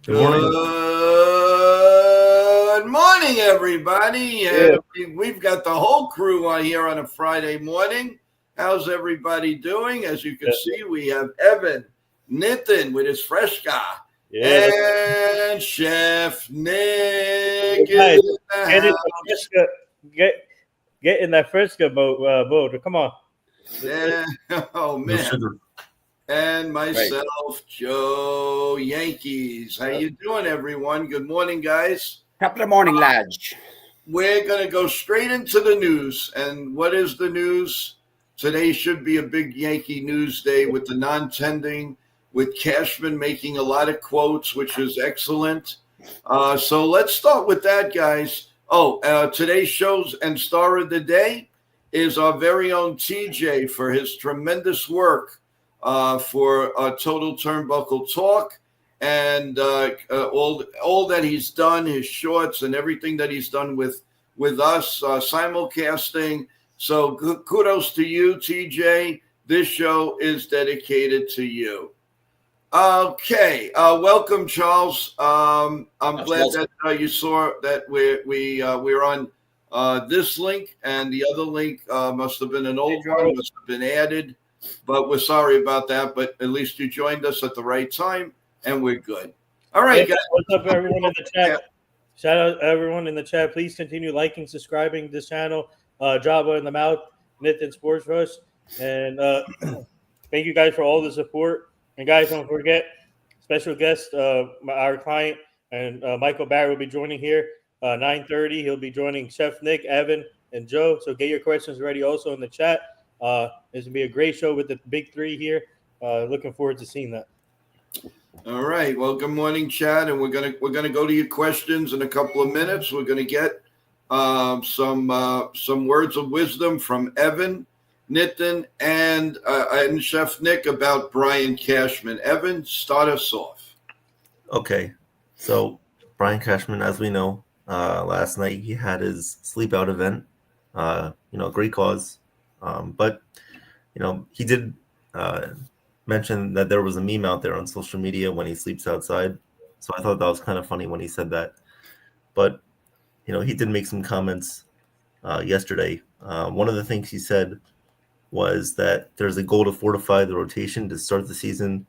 Good morning. Good morning, everybody. Yeah. We've got the whole crew on here on a Friday morning. How's everybody doing? As you can see, we have Evan, Nitin with his fresh guy, Yeah. and Chef Nick Guys, is in the get in house. the Fresca. Get in that Fresca mode. Come on. Oh, No man. sugar. And Right. myself, Joe Yankees. How you doing, everyone? Good morning, guys. Top of the morning, lads. We're going to go straight into the news. And what is the news? Today should be a big Yankee news day with the non-tending, with Cashman making a lot of quotes, which is excellent. So let's start with that, guys. Today's shows and star of the day is our very own TJ for his tremendous work for Total Turnbuckle Talk and all that he's done, his shorts and everything that he's done with us simulcasting. So kudos to you, TJ. This show is dedicated to you. Okay, welcome, Charles. I'm glad that you saw that we're on this link, and the other link must have been an old one, must have been added. But we're sorry about that. But at least you joined us at the right time, and we're good. All right, guys. What's up, everyone in the chat? Shout out everyone in the chat. Please continue liking, subscribing this channel. Java in the mouth, Nathan Sports Rush, and thank you guys for all the support. And guys, don't forget, special guest, our client and Michael Barrett will be joining here 9:30. He'll be joining Chef Nick, Evan, and Joe. So get your questions ready also in the chat. This will be a great show with the big three here. Looking forward to seeing that. All right. Well, good morning, Chad, and we're gonna go to your questions in a couple of minutes. We're gonna get some words of wisdom from Evan, Nitin, and Chef Nick about Brian Cashman. Evan, start us off. Okay, so Brian Cashman, as we know, last night he had his sleep out event. Great cause, but he did mention that there was a meme out there on social media when he sleeps outside. So I thought that was kind of funny when he said that. But he did make some comments yesterday. One of the things he said was that there's a goal to fortify the rotation to start the season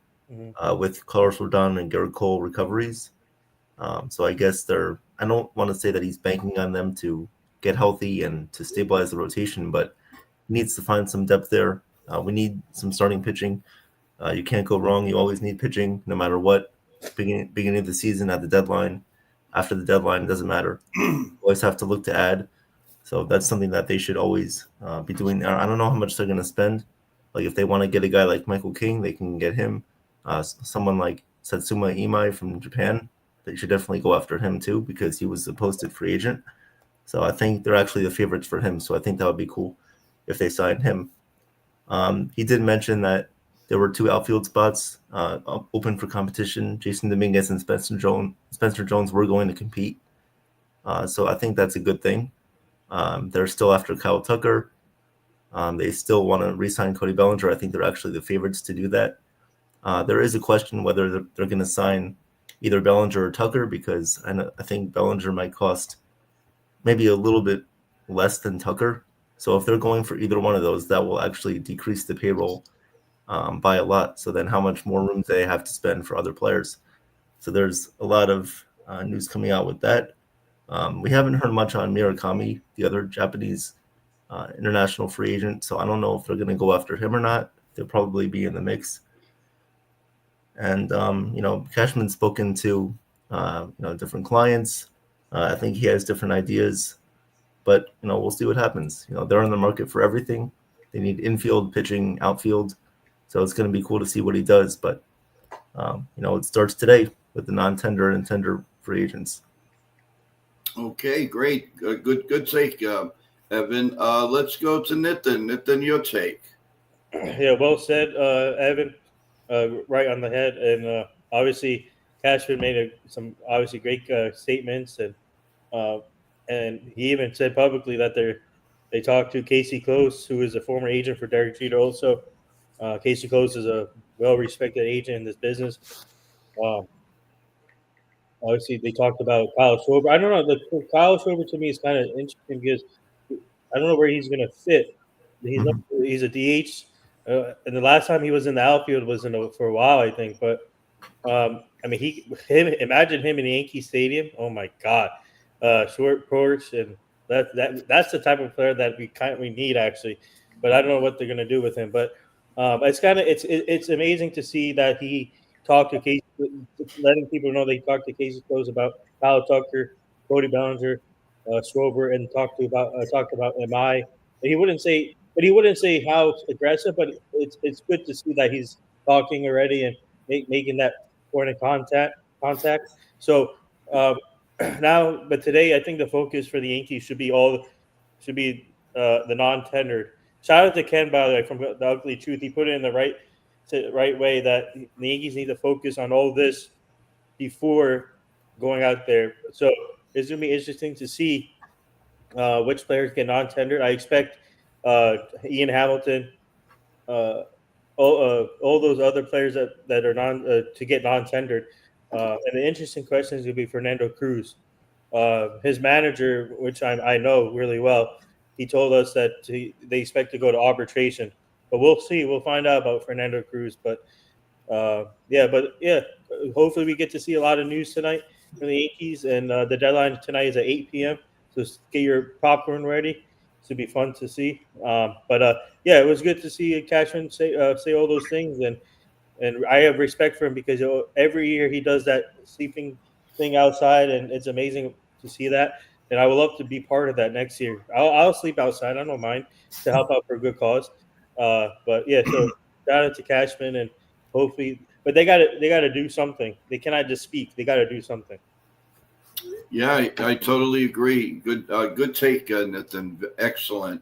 with Carlos Rodon and Garrett Cole recoveries. So I guess I don't want to say that he's banking on them to get healthy and to stabilize the rotation, but he needs to find some depth there. We need some starting pitching. You can't go wrong. You always need pitching no matter what. Beginning of the season, at the deadline, after the deadline, it doesn't matter. You always have to look to add. So that's something that they should always be doing. I don't know how much they're going to spend. Like if they want to get a guy like Michael King, they can get him. Someone like Satsuma Imai from Japan, they should definitely go after him too because he was a posted free agent. So I think they're actually the favorites for him. So I think that would be cool if they sign him. He did mention that there were two outfield spots open for competition. Jason Dominguez and Spencer Jones were going to compete. So I think that's a good thing. They're still after Kyle Tucker. They still want to re-sign Cody Bellinger. I think they're actually the favorites to do that. There is a question whether they're going to sign either Bellinger or Tucker because I think Bellinger might cost maybe a little bit less than Tucker. So if they're going for either one of those, that will actually decrease the payroll by a lot. So then how much more room do they have to spend for other players? So there's a lot of news coming out with that. We haven't heard much on Murakami, the other Japanese international free agent. So I don't know if they're going to go after him or not. They'll probably be in the mix. And, Cashman's spoken to, different clients. I think he has different ideas. But, we'll see what happens. They're in the market for everything. They need infield, pitching, outfield. So it's going to be cool to see what he does. But, it starts today with the non-tender and tender free agents. Okay, great. Good take, Evan. Let's go to Nitin. Nitin, your take. Yeah, well said, Evan. Right on the head. And obviously, Cashman made some obviously great statements, and he even said publicly that they talked to Casey Close, who is a former agent for Derek Jeter. Also, Casey Close is a well-respected agent in this business. Obviously, they talked about Kyle Schwarber. I don't know. Kyle Schwarber to me is kind of interesting because I don't know where he's going to fit. He's not, Mhm. he's a DH, and the last time he was in the outfield was for a while, I think. But I mean, imagine him in Yankee Stadium. Oh my God, short porch, and that's the type of player that we need actually. But I don't know what they're gonna do with him. But it's kind of it's amazing to see that he talked to Casey, letting people know that he talked to Casey Close about Kyle Tucker, Cody Bellinger, Schrober, and talked about MI. He wouldn't say how aggressive, but it's good to see that he's talking already and making that point of contact. So now, but today, I think the focus for the Yankees should be the non-tendered. Shout out to Ken, by the way, from the Ugly Truth. He put it in the right way that the Yankees need to focus on all this before going out there. So it's gonna be interesting to see which players get non-tendered. I expect Ian Hamilton, uh, all those other players that are to get non-tendered. And the interesting question is going to be Fernando Cruz. His manager, which I know really well, he told us that they expect to go to arbitration. But we'll see. We'll find out about Fernando Cruz. But hopefully we get to see a lot of news tonight from the Yankees. And the deadline tonight is at 8 p.m. So get your popcorn ready. This will be fun to see. It was good to see Cashman say all those things, and I have respect for him because every year he does that sleeping thing outside, and it's amazing to see that. And I would love to be part of that next year. I'll sleep outside. I don't mind to help out for a good cause. So shout out to Cashman, and hopefully, but they got to do something. They cannot just speak. They got to do something. Yeah, I totally agree. Good take, Nathan. Excellent.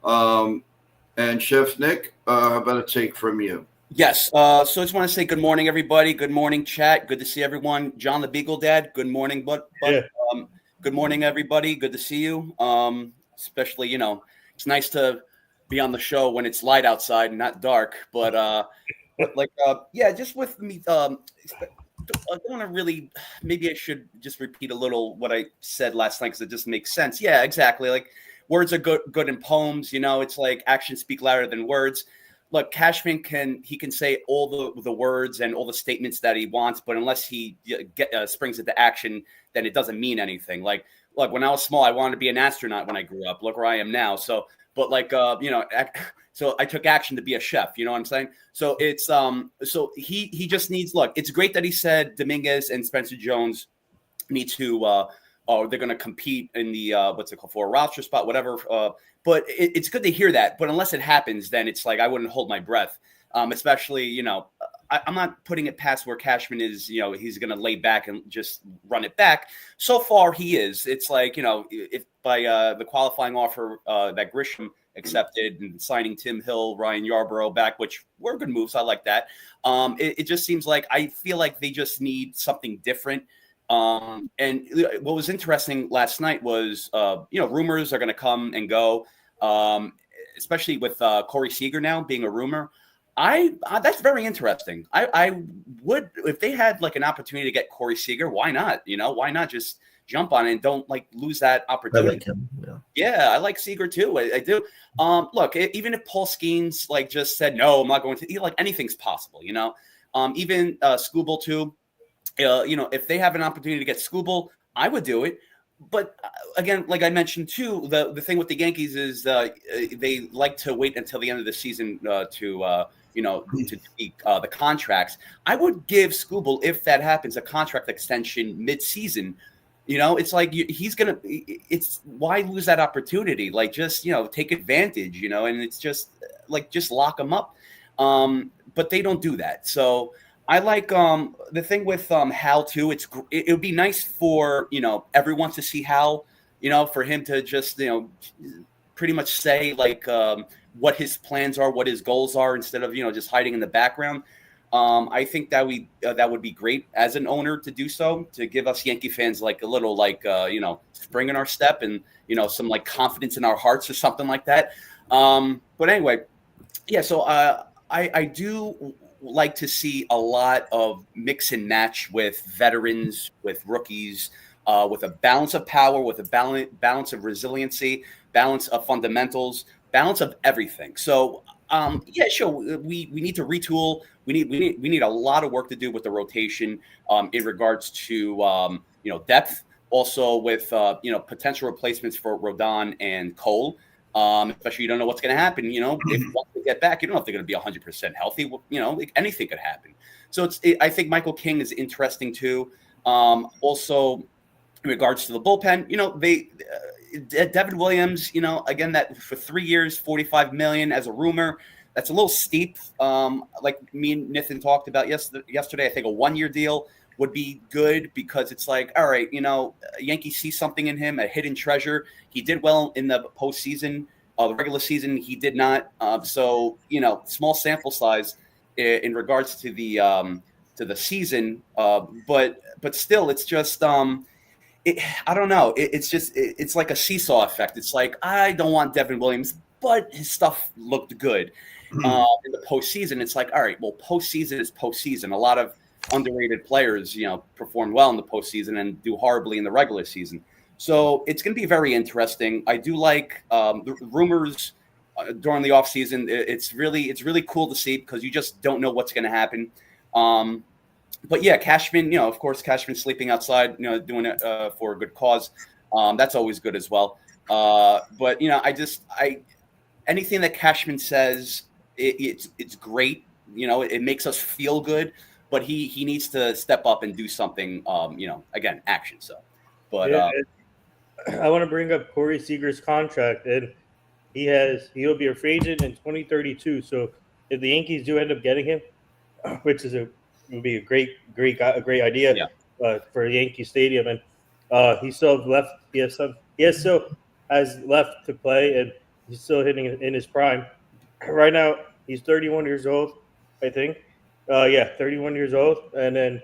And Chef Nick, how about a take from you? Yes. So I just want to say good morning, everybody. Good morning, chat. Good to see everyone. John the Beagle Dad. Good morning, bud. Yeah. Good morning, everybody. Good to see you. Especially, it's nice to be on the show when it's light outside and not dark. Just with me. I don't want to really. Maybe I should just repeat a little what I said last night because it just makes sense. Yeah, exactly. Like words are good in poems. It's like actions speak louder than words. Look, Cashman can say all the words and all the statements that he wants, but unless he springs into action, then it doesn't mean anything. Like, look, when I was small, I wanted to be an astronaut when I grew up. Look where I am now. So, but so I took action to be a chef. You know what I'm saying? So it's so he just needs. Look, it's great that he said Dominguez and Spencer Jones need to. They're going to compete in the what's it called for a roster spot, whatever. But it's good to hear that. But unless it happens, then it's like I wouldn't hold my breath. Especially, I'm not putting it past where Cashman is. He's going to lay back and just run it back. So far, he is. It's like if by the qualifying offer that Grisham accepted and signing Tim Hill, Ryan Yarbrough back, which were good moves. I like that. It just seems like I feel like they just need something different. And what was interesting last night was, rumors are going to come and go, especially with Corey Seager now being a rumor. That's very interesting. I would, if they had like an opportunity to get Corey Seager, why not? Why not just jump on it and don't lose that opportunity? I like him. Yeah, I like Seager too. I do. Look, even if Paul Skeens just said no, I'm not going to. Anything's possible. Even Skubal too. If they have an opportunity to get Skubal, I would do it. But again, like I mentioned too, the thing with the Yankees is they like to wait until the end of the season to tweak the contracts. I would give Skubal, if that happens, a contract extension mid-season. It's like it's why lose that opportunity? Like just take advantage, and it's just lock them up. But they don't do that. So I like the thing with Hal too. It would be nice for everyone to see Hal. For him to just pretty much say what his plans are, what his goals are, instead of just hiding in the background. I think that would be great as an owner to do so, to give us Yankee fans a little spring in our step and some confidence in our hearts or something like that. But anyway, yeah. So I do like to see a lot of mix and match with veterans, with rookies, with a balance of power, with a balance of resiliency, balance of fundamentals, balance of everything. So, yeah, sure, we need to retool. We need a lot of work to do with the rotation in regards to depth. Also with potential replacements for Rodon and Cole. Especially you don't know what's going to happen. If once they get back, you don't know if they're going to be 100% healthy. Like anything could happen. So I think Michael King is interesting too. Also, in regards to the bullpen, Devin Williams, again, that for 3 years, $45 million as a rumor. That's a little steep. Like me and Nathan talked about yesterday, I think a 1-year deal would be good because it's like, all right, Yankees see something in him, a hidden treasure. He did well in the postseason, the regular season. He did not. So, small sample size in regards to the season. But still, it's just, I don't know. It's like a seesaw effect. It's like, I don't want Devin Williams, but his stuff looked good in the postseason. It's like, all right, well, postseason is postseason. A lot of underrated players, perform well in the postseason and do horribly in the regular season. So it's going to be very interesting. I do like the rumors during the offseason. It's really cool to see because you just don't know what's going to happen. But yeah, Cashman, of course, Cashman sleeping outside, doing it for a good cause. That's always good as well. But anything that Cashman says, it's great. It makes us feel good. But he needs to step up and do something. Again, action. So, but I want to bring up Corey Seager's contract, and he'll be a free agent in 2032. So if the Yankees do end up getting him, which would be a great idea for Yankee Stadium, and he still left. He still has left to play, and he's still hitting in his prime. Right now, he's 31 years old, I think. 31 years old, and then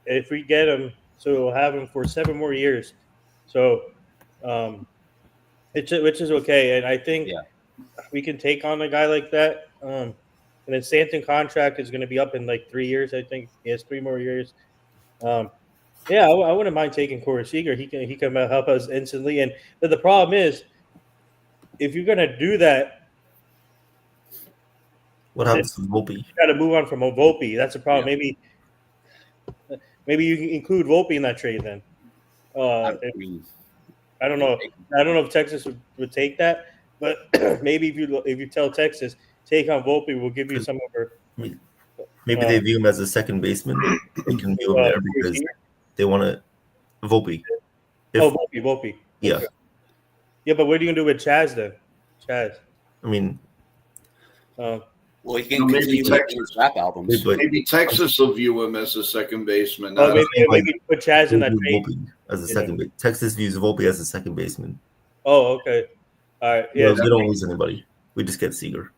if we get him, so we'll have him for 7 more years. So, which is okay, and I think we can take on a guy like that. And then Stanton's contract is going to be up in like 3 years. I think he has 3 more years. I wouldn't mind taking Corey Seager. He can help us instantly. But the problem is, if you're going to do that. What happens to Volpe? You got to move on from Volpe. That's a problem. Yeah. Maybe you can include Volpe in that trade then. I don't know. I don't know if Texas would take that, but maybe if you tell Texas take on Volpe, we'll give you some of her. Maybe they view him as a second baseman. They can view him there because they want to Volpe. Volpe. Yeah. Okay. Yeah, but what are you gonna do with Chaz then? I mean. Well, he can continue making his rap albums. Maybe Texas will view him as a second baseman. Maybe put Chaz in that trade as a second baseman. Texas views Volpe as a second baseman. Oh, okay. All right. Yeah, we don't lose anybody. We just get Seager.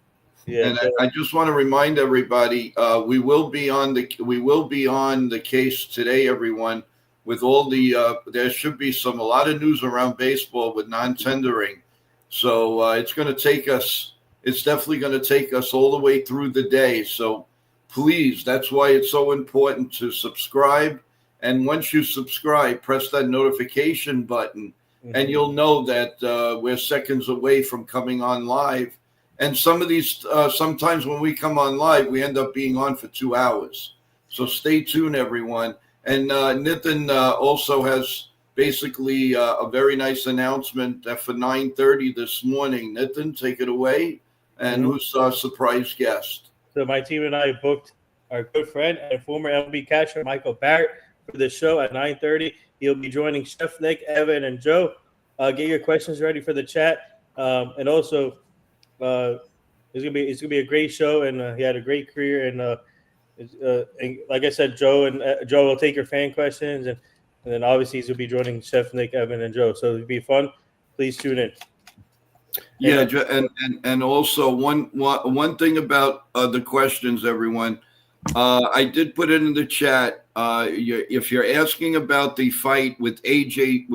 Yeah. And I just want to remind everybody, we will be on the case today, everyone. With all there should be a lot of news around baseball with non-tendering. So it's going to take us. It's definitely going to take us all the way through the day. So please, that's why it's so important to subscribe. And once you subscribe, press that notification button, and you'll know that we're seconds away from coming on live. And some of these, sometimes when we come on live, we end up being on for 2 hours. So stay tuned, everyone. And Nitin also has basically a very nice announcement for 9:30 this morning. Nitin, take it away. And who's our surprise guest? So my team and I booked our good friend and former MLB catcher Michael Barrett for the show at 9:30. He'll be joining Chef Nick, Evan, and Joe. Get your questions ready for the chat. And also, it's gonna be a great show. And he had a great career. And like I said, Joe will take your fan questions, and then obviously he'll be joining Chef Nick, Evan, and Joe. So it'll be fun. Please tune in. Yeah, and also one thing about the questions, everyone. I did put it in the chat. If you're asking about the fight with AJ,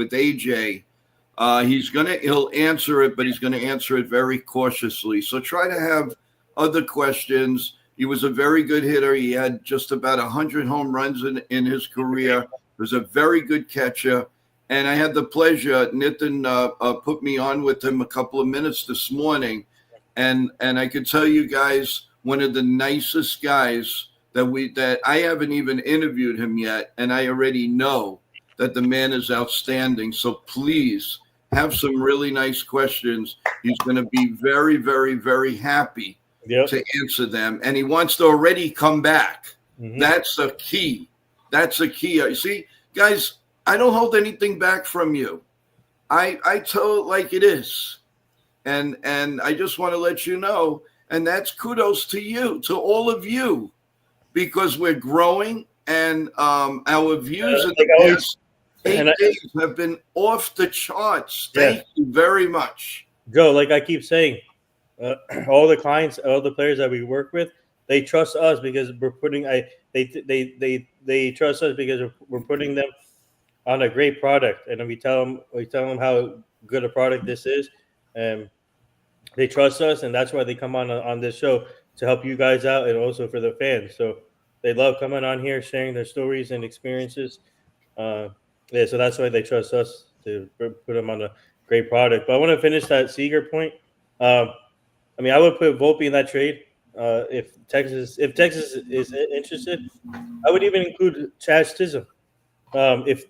he'll answer it, but he's gonna answer it very cautiously. So try to have other questions. He was a very good hitter. He had just about 100 home runs in his career. He was a very good catcher. And I had the pleasure, Nitin put me on with him a couple of minutes this morning. And I could tell you guys, one of the nicest guys that I haven't even interviewed him yet. And I already know that the man is outstanding. So please have some really nice questions. He's going to be very, very, very happy to answer them. And he wants to already come back. Mm-hmm. That's a key. That's a key. You see, guys, I don't hold anything back from you. I tell it like it is. And I just want to let you know, and that's kudos to you, to all of you, because we're growing and our views in the past 8 days have been off the charts. Thank you very much. Joe, like I keep saying, all the clients, all the players that we work with, they trust us because we're putting they trust us because we're putting them on a great product, and we tell them how good a product this is, and they trust us, and that's why they come on this show to help you guys out and also for the fans. So they love coming on here, sharing their stories and experiences. So that's why they trust us to put them on a great product. But I want to finish that Seager point. I mean, I would put Volpe in that trade if Texas is interested. I would even include Chaz Chisholm. If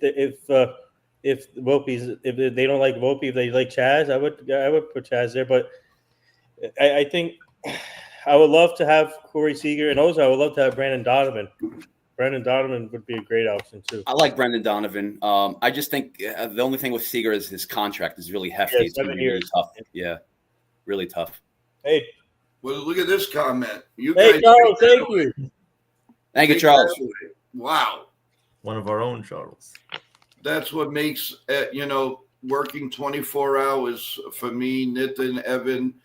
Volpe's, if they don't like Volpe, if they like Chaz, I would put Chaz there. But I think I would love to have Corey Seager, and also I would love to have Brandon Donovan. Brandon Donovan would be a great option too. I like Brandon Donovan. I just think the only thing with Seager is his contract is really hefty. Yeah, it's going to be really tough. Yeah, really tough. Hey, well, look at this comment. Hey, Charles, thank you. Thank you, Charles. Wow. One of our own, Charles. That's what makes, working 24 hours for me, Nitin, Evan,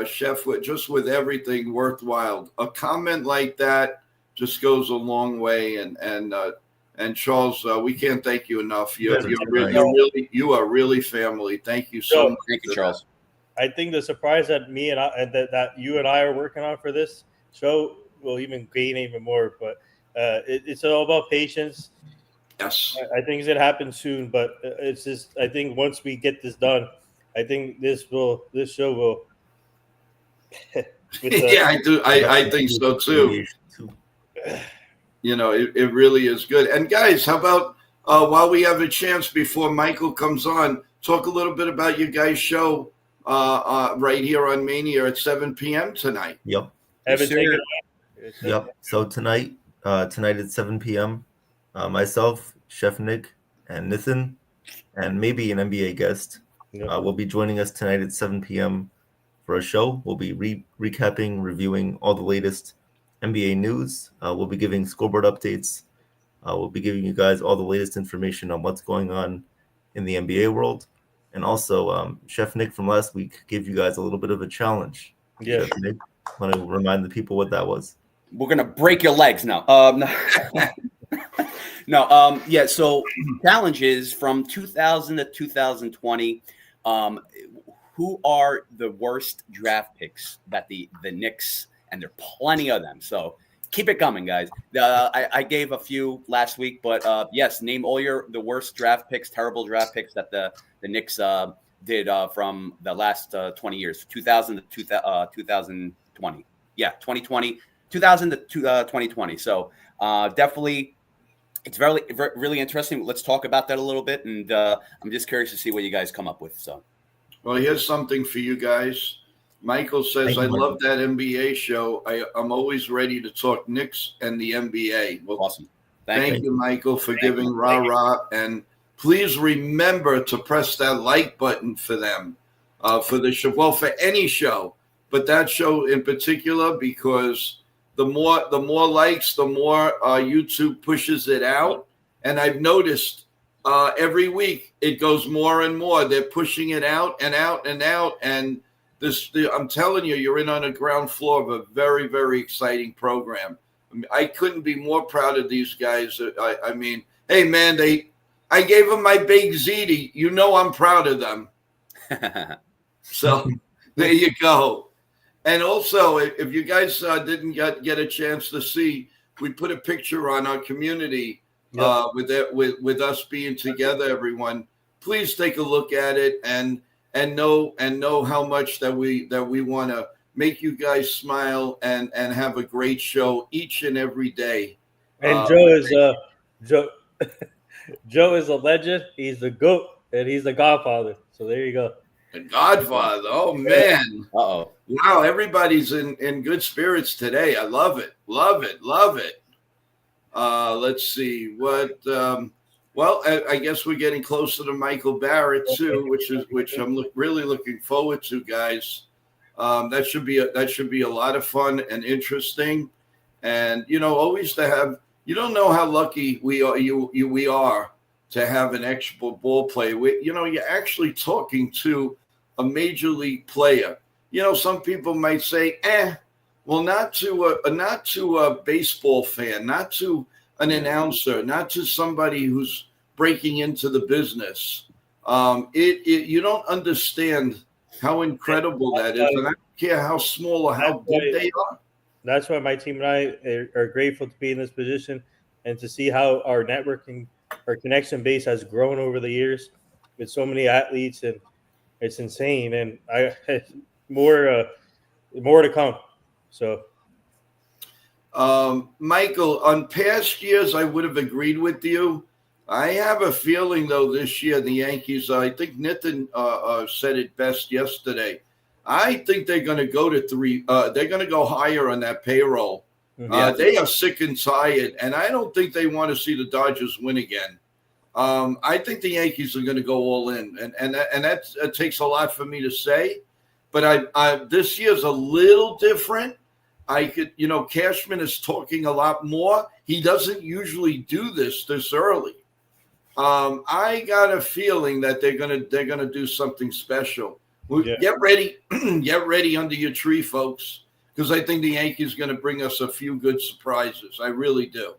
Chef, just with everything worthwhile. A comment like that just goes a long way. And Charles, we can't thank you enough. You are really family. Thank you so much. Thank you, Charles. I think the surprise that that you and I are working on for this show will even gain even more. But it's all about patience. Yes, I think it happens soon, but it's just I think once we get this done, I think this show will. Yeah, I do. I think so too. It really is good. And guys, how about while we have a chance before Michael comes on, talk a little bit about your guys' show right here on Mania at 7 p.m. tonight. Yep. Yep. So tonight at 7 p.m., myself, Chef Nick, and Nitin, and maybe an NBA guest will be joining us tonight at 7 p.m. for a show. We'll be recapping, reviewing all the latest NBA news. We'll be giving scoreboard updates. We'll be giving you guys all the latest information on what's going on in the NBA world. And also, Chef Nick from last week gave you guys a little bit of a challenge. Yeah. Chef Nick, want to remind the people what that was? We're going to break your legs now. Yeah, so challenges from 2000 to 2020. Who are the worst draft picks that the Knicks, and there are plenty of them. So keep it coming, guys. I gave a few last week, but yes, name all the worst draft picks, terrible draft picks that the Knicks did from the last 20 years, 2000 to 2020. Yeah, 2020, 2000 to 2020. So definitely. It's really interesting. Let's talk about that a little bit, and I'm just curious to see what you guys come up with. So, well, here's something for you guys. Michael says, "I love that NBA show. I'm always ready to talk Knicks and the NBA." Well, awesome. Thank you, Michael, for giving rah-rah, and please remember to press that like button for them for the show. Well, for any show, but that show in particular, because the more likes, the more YouTube pushes it out. And I've noticed every week it goes more and more. They're pushing it out and out and out. And I'm telling you, you're in on a ground floor of a very, very exciting program. I couldn't be more proud of these guys. I mean, hey, man, I gave them my baked ziti. You know I'm proud of them. So there you go. And also, if you guys didn't get a chance to see, we put a picture on our community with us being together. Everyone, please take a look at it and know how much that we want to make you guys smile and have a great show each and every day. And Joe is Joe. Joe is a legend. He's the GOAT, and he's the Godfather. So there you go. The Godfather. Oh man. Uh-oh. Wow, everybody's in good spirits today. I love it. Love it. Love it. Let's see what well, I guess we're getting closer to Michael Barrett too, which I'm really looking forward to, guys. That should be a lot of fun and interesting. And always to have, you don't know how lucky we are to have an extra ball player. You're actually talking to a major league player. Some people might say, well, not to a baseball fan, not to an announcer, not to somebody who's breaking into the business. You don't understand how incredible that is, and I don't care how small or how big they are. That's why my team and I are grateful to be in this position and to see how our networking, our connection base has grown over the years with so many athletes, and it's insane. And more to come. So, Michael, on past years, I would have agreed with you. I have a feeling, though, this year the Yankees. I think Nitin said it best yesterday. I think they're going to go to 3. They're going to go higher on that payroll. They are sick and tired, and I don't think they want to see the Dodgers win again. I think the Yankees are going to go all in, and that takes a lot for me to say. But I this year's a little different. Cashman is talking a lot more. He doesn't usually do this early. I got a feeling that they're gonna do something special. Get ready, get ready under your tree, folks, because I think the Yankees are going to bring us a few good surprises. I really do.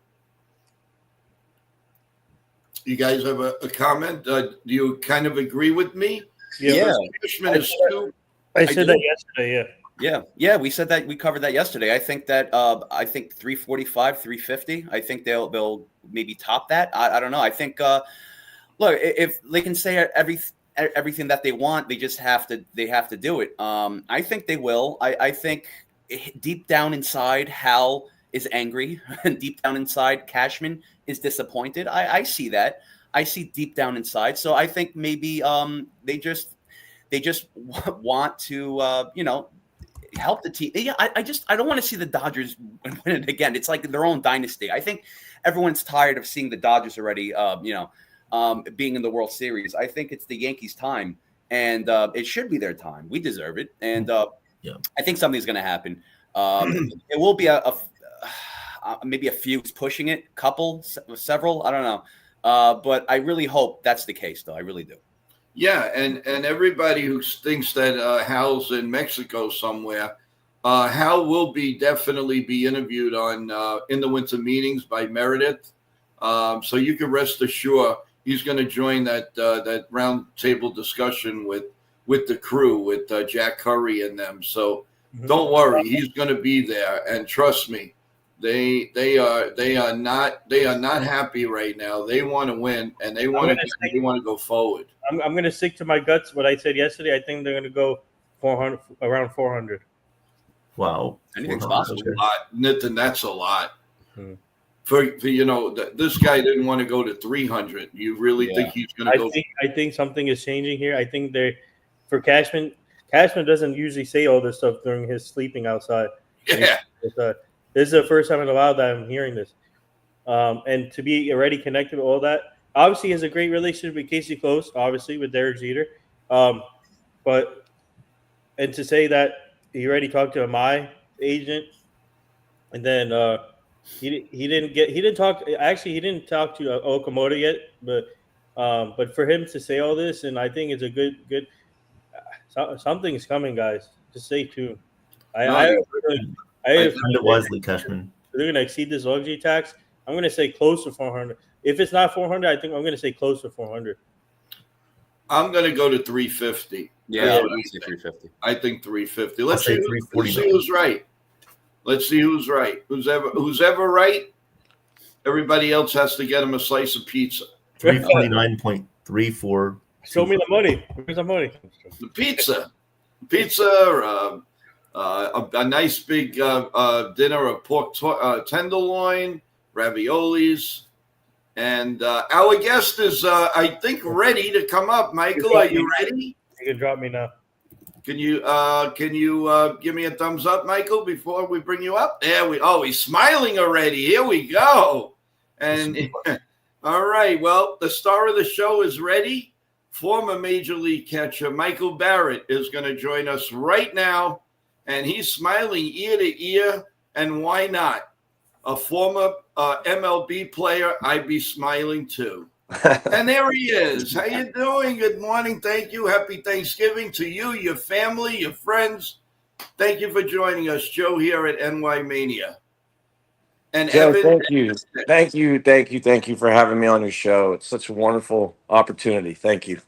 You guys have a comment? Do you kind of agree with me? Yeah. I said that yesterday. Yeah. We said that. We covered that yesterday. I think that 345, 350. I think they'll maybe top that. I don't know. I think look, if they can say everything that they want, they have to do it. I think they will. I think deep down inside, Hal is angry, and deep down inside, Cashman is disappointed. I see that. I see deep down inside. So I think maybe they just want to help the team. Yeah, I don't want to see the Dodgers win it again. It's like their own dynasty. I think everyone's tired of seeing the Dodgers already. Being in the World Series. I think it's the Yankees' time, and it should be their time. We deserve it, and I think something's going to happen. It will be maybe a few pushing it, several. I don't know, but I really hope that's the case, though. I really do. Yeah, and everybody who thinks that Hal's in Mexico somewhere, Hal will definitely be interviewed on in the winter meetings by Meredith. So you can rest assured he's going to join that round table discussion with the crew, with Jack Curry and them. So don't worry, he's going to be there. And trust me, they are not happy right now. They want to win, and they want to go forward. I'm going to stick to my guts. What I said yesterday, I think they're going to go 400, around 400. Wow, anything's possible. Nitin, that's a lot. For this guy didn't want to go to 300. You really think he's going to go? I think something is changing here. I think for Cashman. Cashman doesn't usually say all this stuff during his sleeping outside. Yeah, this is the first time in a while that I'm hearing this. And to be already connected with all that, obviously he has a great relationship with Casey Close, obviously with Derek Jeter. But to say that he already talked to my agent, and then he didn't talk to Okamoto yet, but for him to say all this, and I think it's a good something's coming, guys. Just stay tuned. It was Lee Cashman. They're going to exceed this luxury tax. I'm going to say close to 400. If it's not 400, I think I'm going to say close to 400. I'm going to go to 350. Yeah, That's I what would I say think. 350. I think 350. I'll Let's say see, 340. let's see who's right. Let's see who's right. Who's ever right. Everybody else has to get him a slice of pizza. 349.34. Show me the money. Where's the money? The pizza, a nice big dinner of pork tenderloin, raviolis, and our guest is, I think, ready to come up. Michael, are you ready? You can drop me now. Can you give me a thumbs up, Michael, before we bring you up? There we. Oh, he's smiling already. Here we go. And all right. Well, the star of the show is ready. Former Major League catcher Michael Barrett is going to join us right now, and he's smiling ear to ear. And why not? A former MLB player, I'd be smiling too. And there he is. How you doing? Good morning. Thank you. Happy Thanksgiving to you, your family, your friends. Thank you for joining us, Joe, here at NY Mania. And Joe, Evan, thank you for having me on your show. It's such a wonderful opportunity. Thank you.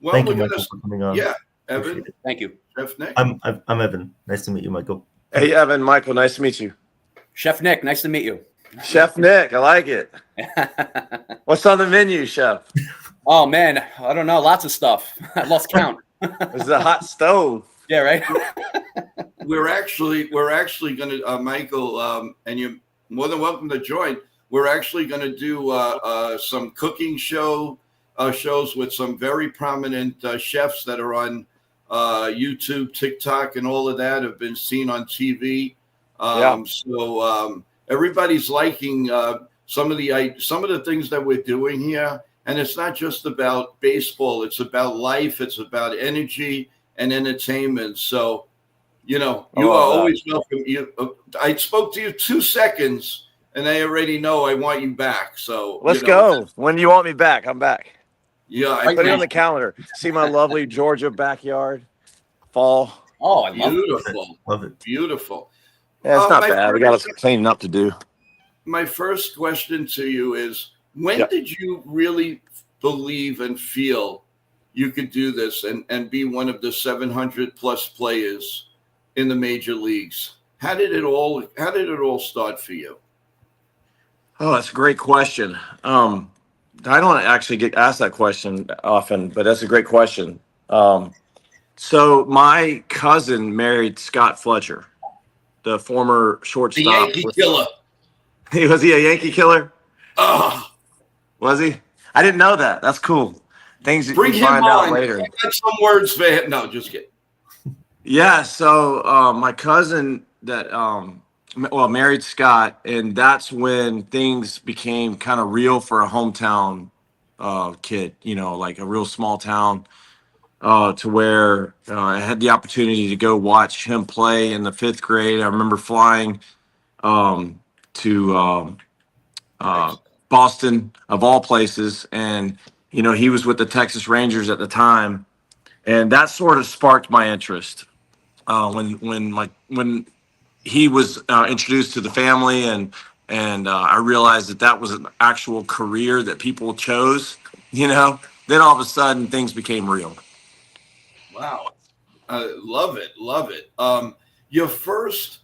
well, Thank we're you, gonna, Michael, for coming on. yeah, Appreciate Evan, it. Thank you. Chef Nick. I'm Evan. Nice to meet you, Michael. Hey, Evan, Michael, nice to meet you. Chef Nick, nice to meet you. Chef Nick, I like it. What's on the menu, Chef? Oh, man. I don't know. Lots of stuff. I lost count. This is a hot stove. Yeah, right? We're actually going to, Michael, and you're more than welcome to join. We're actually going to do some cooking shows with some very prominent chefs that are on YouTube, TikTok, and all of that have been seen on TV. So everybody's liking some of the things that we're doing here, and it's not just about baseball; it's about life, it's about energy and entertainment. So, you are always welcome. I spoke to you 2 seconds, and I already know I want you back. So Let's go. When do you want me back? I'm back. Yeah, Right Put it now. on the calendar. See my lovely Georgia backyard. Fall. Oh, I love it. beautiful, Love it. beautiful. Yeah, it's not my bad. We got some cleaning up to do. My first question to you is: when Yep. did you really believe and feel you could do this and be one of the 700 plus players in the major leagues? How did it all start for you? Oh, that's a great question. I don't actually get asked that question often, but that's a great question. So my cousin married Scott Fletcher, the former The shortstop. Yankee killer. Was he a Yankee killer? Oh, Was he? I didn't know that. That's cool. Things you bring him find out on. later. I got some words for him. No, just kidding. Yeah. So my cousin that married Scott, and that's when things became kind of real for a hometown kid. Like a real small town. To where I had the opportunity to go watch him play in the 5th grade. I remember flying to Boston, of all places, and he was with the Texas Rangers at the time, and that sort of sparked my interest when he was introduced to the family, and I realized that was an actual career that people chose. Then all of a sudden things became real. Wow. Love it. Love it. Your first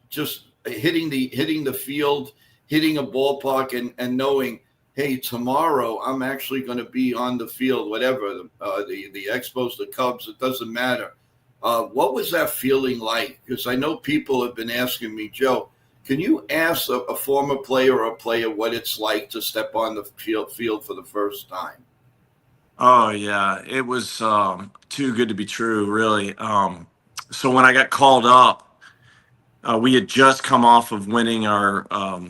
just hitting the field, hitting a ballpark and knowing, hey, tomorrow I'm actually going to be on the field, whatever, the Expos, the Cubs, it doesn't matter. What was that feeling like? Because I know people have been asking me, Joe, can you ask a former player or a player what it's like to step on the field for the first time? Oh yeah, it was too good to be true, really. So when I got called up, we had just come off of winning our AA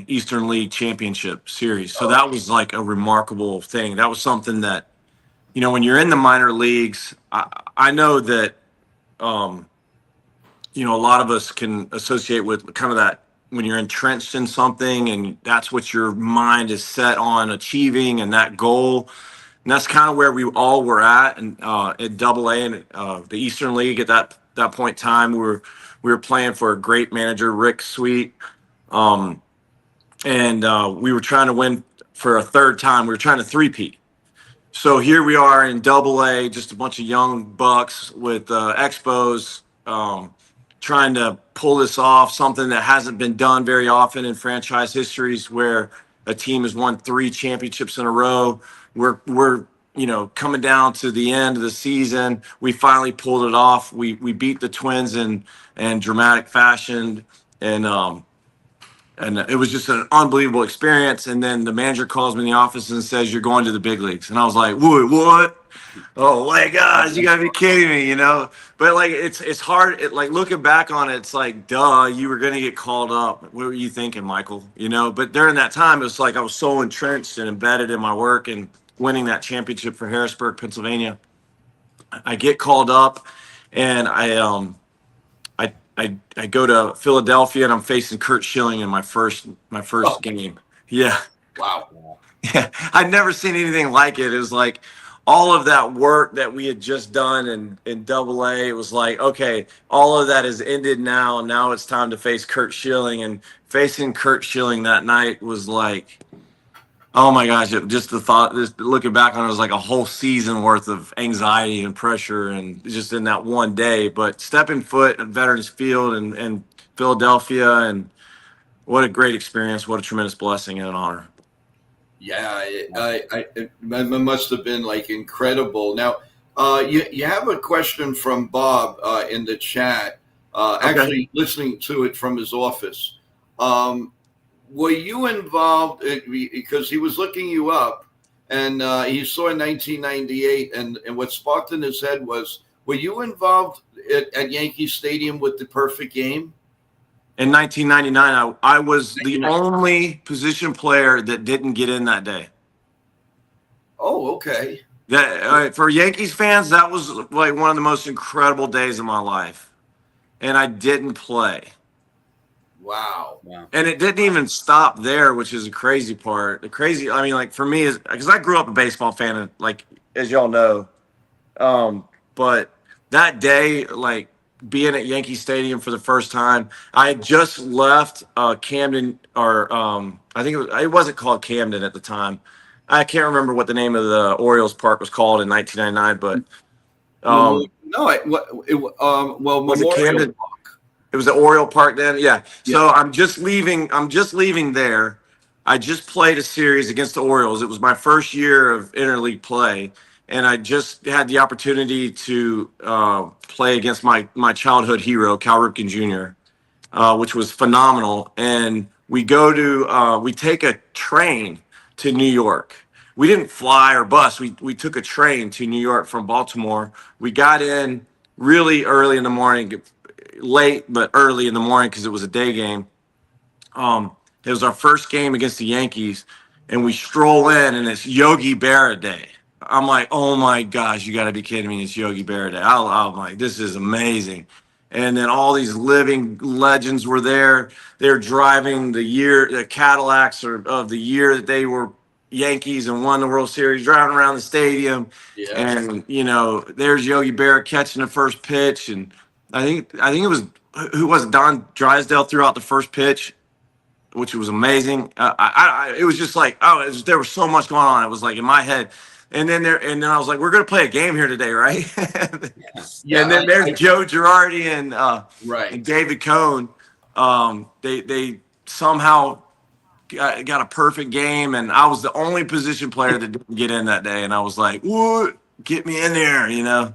Eastern League Championship Series, so that was like a remarkable thing. That was something that, when you're in the minor leagues, I know that a lot of us can associate with kind of that when you're entrenched in something and that's what your mind is set on achieving and that goal. And that's kind of where we all were at. And at AA and the Eastern League at that point in time, we were playing for a great manager, Rick Sweet. And we were trying to win for a third time. We were trying to three-peat. So here we are in Double A, just a bunch of young bucks with expos, trying to pull this off, something that hasn't been done very often in franchise histories, where a team has won 3 championships in a row. We're coming down to the end of the season. We finally pulled it off. We beat the Twins in dramatic fashion, and it was just an unbelievable experience. And then the manager calls me in the office and says, "You're going to the big leagues." And I was like, "What? Oh my gosh, you gotta be kidding me, But like, it's hard. Like, looking back on it, it's like, duh, you were gonna get called up. What were you thinking, Michael? But during that time, it was like I was so entrenched and embedded in my work and winning that championship for Harrisburg, Pennsylvania. I get called up, and I go to Philadelphia, and I'm facing Kurt Schilling in my first game. Yeah. Wow. Yeah. I'd never seen anything like it. It was like all of that work that we had just done in Double A. It was like, okay, all of that is ended now. Now it's time to face Kurt Schilling. And facing Kurt Schilling that night was like, oh my gosh, just looking back on it, was like a whole season worth of anxiety and pressure, and just in that one day. But stepping foot at Veterans Field and Philadelphia, and what a great experience, what a tremendous blessing and an honor. Yeah, it must have been like incredible. Now, you have a question from Bob in the chat, actually listening to it from his office. Were you involved, because he was looking you up, and he saw in 1998, and what sparked in his head was, were you involved at Yankee Stadium with the perfect game? In 1999, I was the only position player that didn't get in that day. Oh, okay. That for Yankees fans, that was like one of the most incredible days of my life, and I didn't play. Wow. And it didn't even stop there, which is the crazy part. Like for me, is because I grew up a baseball fan, like, as y'all know. But that day, like being at Yankee Stadium for the first time, I had just left Camden, or I think it wasn't called Camden at the time. I can't remember what the name of the Orioles park was called in 1999, but was it Camden? It was the Oriole Park then. Yeah. So I'm just leaving there. I just played a series against the Orioles. It was my first year of interleague play, and I just had the opportunity to play against my childhood hero, Cal Ripken Jr., which was phenomenal. And we take a train to New York. We didn't fly or bus. We took a train to New York from Baltimore. We got in really early in the morning, late but early in the morning, because it was a day game. It was our first game against the Yankees, and we stroll in, and it's Yogi Berra Day. I'm like, oh my gosh, you got to be kidding me! It's Yogi Berra Day. I'm like, this is amazing. And then all these living legends were there. They're driving the Cadillacs of the year that they were Yankees and won the World Series, driving around the stadium. Yeah. And there's Yogi Berra catching the first pitch, and I think it was Don Drysdale threw out the first pitch, which was amazing. It was just like, there was so much going on. It was like in my head, and then I was like, we're gonna play a game here today, right? Yeah. And then there's Joe Girardi and David Cohn. They somehow got a perfect game, and I was the only position player that didn't get in that day, and I was like, what? Get me in there,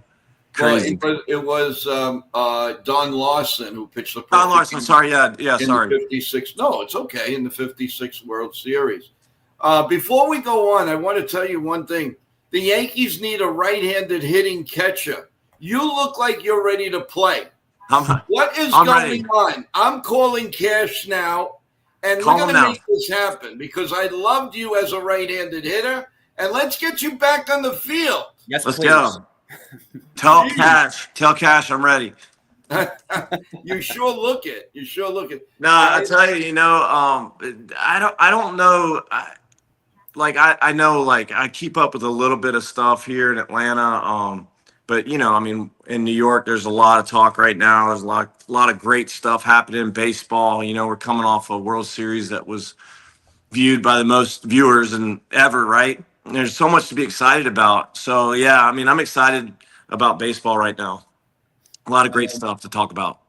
Crazy. Well, it was Don Larson who pitched the perfect Don Larson, sorry, sorry. The 56. No, it's okay, in the 56 World Series. Before we go on, I want to tell you one thing. The Yankees need a right-handed hitting catcher. You look like you're ready to play. What is going on? I'm calling Cash now, and we're going to make this happen, because I loved you as a right-handed hitter, and let's get you back on the field. Yes, let's please. go. Tell Cash I'm ready. You sure look it. No, I tell you, I don't know. I know, like, I keep up with a little bit of stuff here in Atlanta. But in New York, there's a lot of talk right now. There's a lot of great stuff happening in baseball. We're coming off a World Series that was viewed by the most viewers ever, right? there's so much to be excited about. So yeah, I mean, I'm excited about baseball right now. A lot of great stuff to talk about.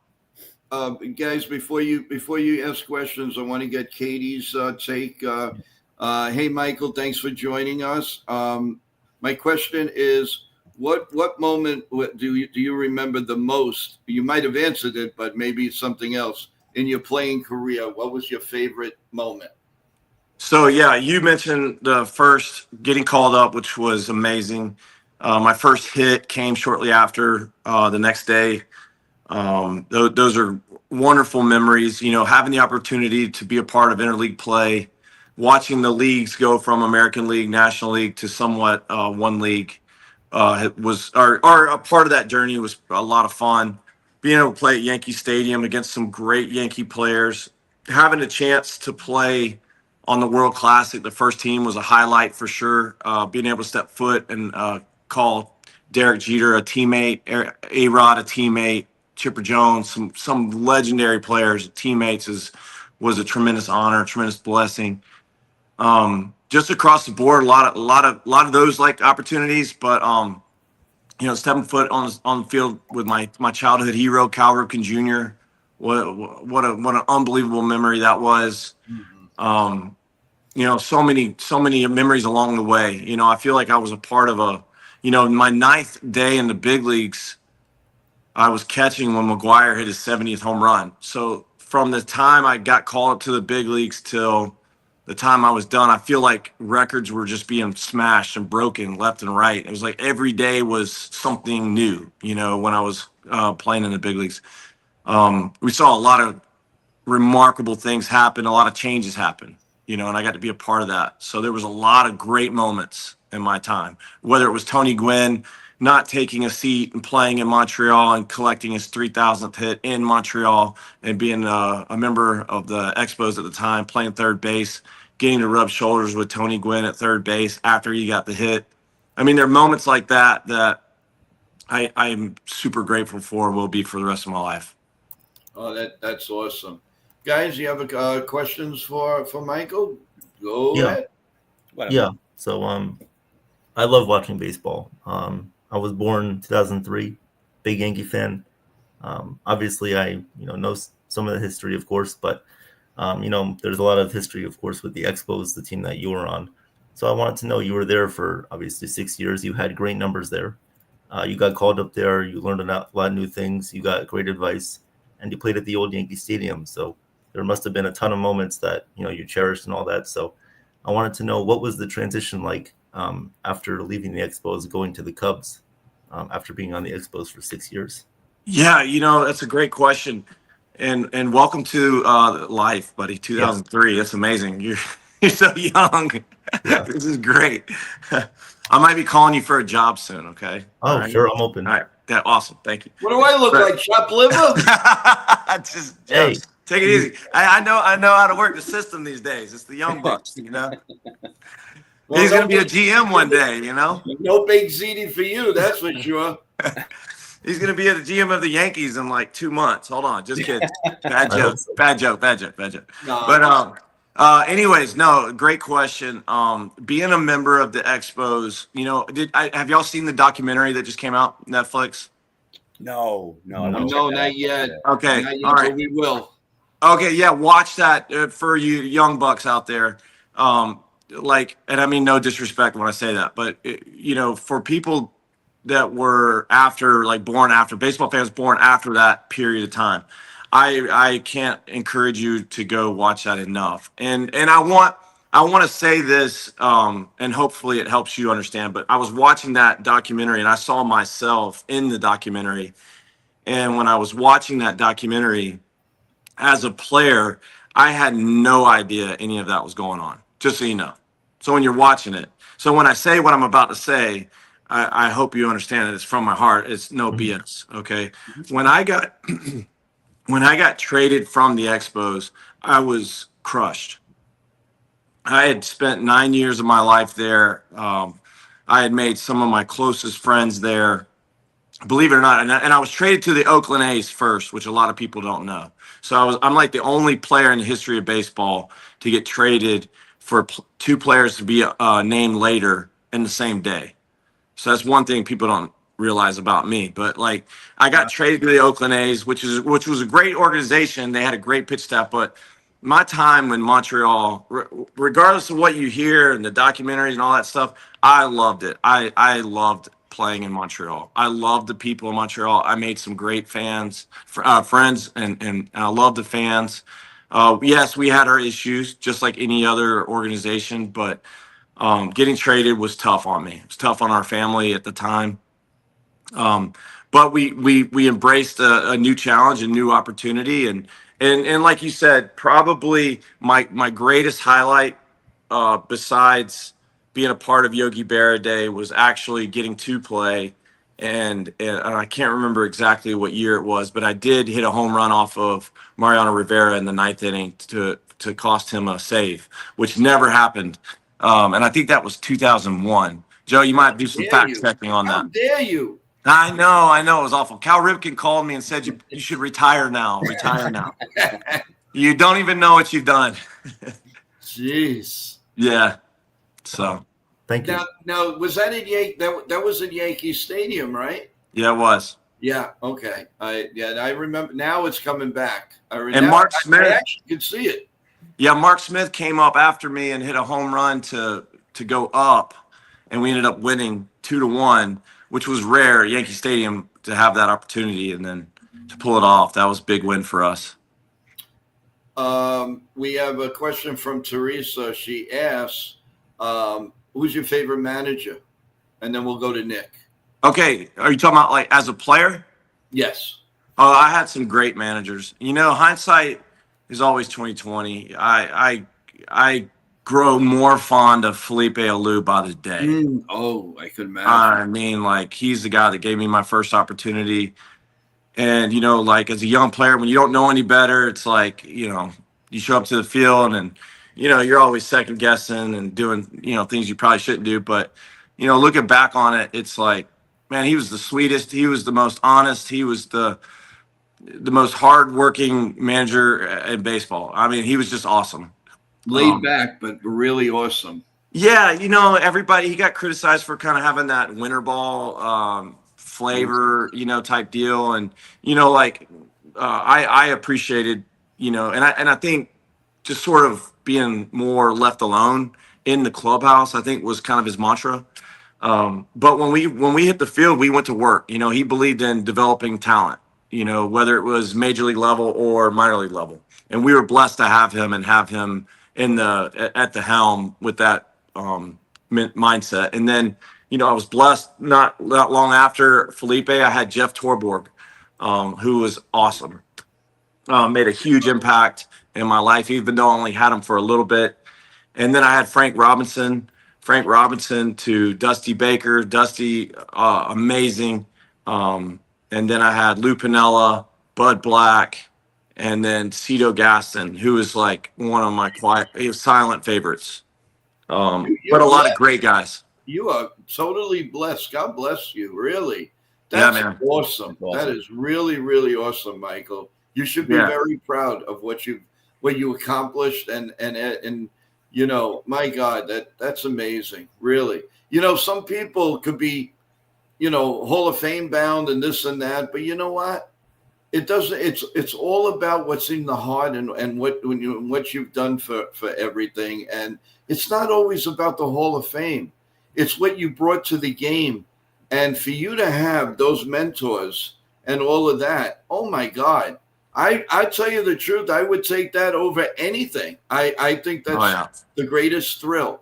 Guys, before you ask questions, I want to get Katie's take. Hey, Michael, thanks for joining us. My question is, what moment do you remember the most? You might have answered it, but maybe it's something else in your playing career. What was your favorite moment? So yeah, you mentioned the first getting called up, which was amazing. My first hit came shortly after the next day. Those are wonderful memories. You know, having the opportunity to be a part of interleague play, watching the leagues go from American League, National League to somewhat one league was or a part of that journey was a lot of fun. Being able to play at Yankee Stadium against some great Yankee players, having a chance to play on the World Classic, the first team, was a highlight for sure. Being able to step foot and call Derek Jeter a teammate, A-Rod a teammate, Chipper Jones, some legendary players, teammates, was a tremendous honor, a tremendous blessing. Just across the board, a lot of those like opportunities, but you know, stepping foot on the field with my childhood hero, Cal Ripken Jr. What an unbelievable memory that was. You know, so many memories along the way. You know, I feel like I was a part of my ninth day in the big leagues. I was catching when McGuire hit his 70th home run. So from the time I got called up to the big leagues till the time I was done, I feel like records were just being smashed and broken left and right. It was like every day was something new, you know, when I was playing in the big leagues. We saw a lot of remarkable things happen, a lot of changes happen, you know, and I got to be a part of that. So there was a lot of great moments in my time, whether it was Tony Gwynn not taking a seat and playing in Montreal and collecting his 3,000th hit in Montreal and being a member of the Expos at the time, playing third base, getting to rub shoulders with Tony Gwynn at third base after he got the hit. I mean, there are moments like that that I'm super grateful for and will be for the rest of my life. Oh, that's awesome. Guys, you have questions for Michael? Go ahead. Whatever. Yeah. So I love watching baseball. I was born 2003, big Yankee fan. Obviously, I know some of the history, of course, but there's a lot of history, of course, with the Expos, the team that you were on. So I wanted to know, you were there for obviously 6 years. You had great numbers there. You got called up there. You learned a lot of new things. You got great advice, and you played at the old Yankee Stadium. So there must have been a ton of moments that you cherished and all that. So I wanted to know, what was the transition like after leaving the Expos, going to the Cubs, after being on the Expos for 6 years? Yeah, that's a great question, and welcome to life, buddy. 2003, yeah. That's amazing. You're so young. Yeah. This is great. I might be calling you for a job soon. Okay. Oh, right. Sure, I'm open. All right, yeah, awesome. Thank you. What do I look like, chopped liver? Just take it easy. I know how to work the system these days. It's the young bucks, Well, he's going to be a GM one day, No big ZD for you, that's for sure. He's going to be a GM of the Yankees in like 2 months. Hold on. Just kidding. Bad joke. No. But anyways, no, great question. Being a member of the Expos, have y'all seen the documentary that just came out, Netflix? No, not yet. Okay. Not yet, all right. but we will. Okay. Yeah. Watch that for you young bucks out there. And I mean, no disrespect when I say that, but for people that were born after, baseball fans born after that period of time, I can't encourage you to go watch that enough. And I want to say this, and hopefully it helps you understand, but I was watching that documentary and I saw myself in the documentary. And when I was watching that documentary as a player, I had no idea any of that was going on, just so you know. So when you're watching it, so when I say what I'm about to say, I hope you understand that it's from my heart. It's no BS. Okay. When I got traded from the Expos, I was crushed. I had spent 9 years of my life there. I had made some of my closest friends there, believe it or not. And I was traded to the Oakland A's first, which a lot of people don't know. So I'm like the only player in the history of baseball to get traded for two players to be named later in the same day. So that's one thing people don't realize about me. But like, I got traded to the Oakland A's, which was a great organization. They had a great pitch staff, but my time in Montreal, regardless of what you hear and the documentaries and all that stuff, I loved it. I loved playing in Montreal. I loved the people in Montreal. I made some great friends, and I love the fans. Yes, we had our issues, just like any other organization, but getting traded was tough on me. It was tough on our family at the time. But we embraced a new challenge, a new opportunity, and like you said, probably my greatest highlight, besides being a part of Yogi Berra Day, was actually getting to play. And I can't remember exactly what year it was, but I did hit a home run off of Mariano Rivera in the ninth inning to cost him a save, which never happened. And I think that was 2001. Joe, you might do some fact checking on that. How dare you? I know. It was awful. Cal Ripken called me and said, you should retire now. Retire now. You don't even know what you've done. Jeez. Yeah. So. Thank you. Now was that in that was in Yankee Stadium, right? Yeah, it was. Yeah. Okay. I remember. Now it's coming back. And Mark Smith, I actually could see it. Yeah, Mark Smith came up after me and hit a home run to go up, and we ended up winning 2-1, which was rare at Yankee Stadium to have that opportunity, and then to pull it off. That was a big win for us. We have a question from Teresa. She asks, who's your favorite manager? And then we'll go to Nick. Okay. Are you talking about like as a player? Yes. Oh, I had some great managers. You know, hindsight is always 2020. I grow more fond of Felipe Alou by the day. I could imagine. I mean, like, he's the guy that gave me my first opportunity. And, you know, like as a young player, when you don't know any better, it's like, you know, you show up to the field and, you know, you're always second guessing and doing, you know, things you probably shouldn't do. But, you know, looking back on it, it's like, man, he was the sweetest. He was the most honest. He was the most hardworking manager in baseball. I mean, he was just awesome. Laid back, but really awesome. Yeah, you know, everybody, he got criticized for kind of having that winter ball flavor, you know, type deal. And, you know, like I appreciated, you know, and I think just sort of being more left alone in the clubhouse, I think was kind of his mantra. But when we hit the field, we went to work. You know, he believed in developing talent, you know, whether it was major league level or minor league level. And we were blessed to have him and have him at the helm with that mindset. And then, you know, I was blessed not long after Felipe, I had Jeff Torborg, who was awesome. Made a huge impact in my life, even though I only had him for a little bit. And then I had Frank Robinson to Dusty Baker. Dusty, amazing. And then I had Lou Piniella, Bud Black, and then Cito Gaston, who was like one of my silent favorites. But a lot of great guys. You are totally blessed. God bless you. Really. That's awesome. That is really, really awesome, Michael. You should be very proud of what you accomplished, and you know, my God, that's amazing. Really. You know, some people could be, you know, Hall of Fame bound and this and that, but you know what? It doesn't. It's all about what's in the heart and what you've done for everything. And it's not always about the Hall of Fame. It's what you brought to the game, and for you to have those mentors and all of that. Oh my God! I tell you the truth. I would take that over anything. I think that's the greatest thrill.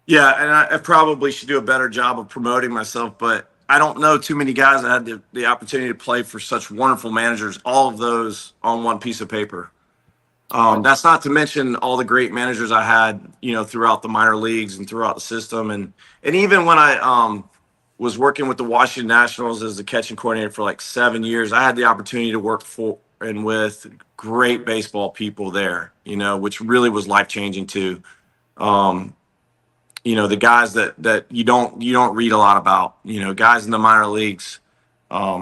Yeah, and I probably should do a better job of promoting myself, but I don't know too many guys that had the opportunity to play for such wonderful managers, all of those on one piece of paper. That's not to mention all the great managers I had, you know, throughout the minor leagues and throughout the system. And even when I was working with the Washington Nationals as the catching coordinator for like 7 years, I had the opportunity to work for and with great baseball people there, you know, which really was life-changing too. You know, the guys that you don't read a lot about, you know, guys in the minor leagues, like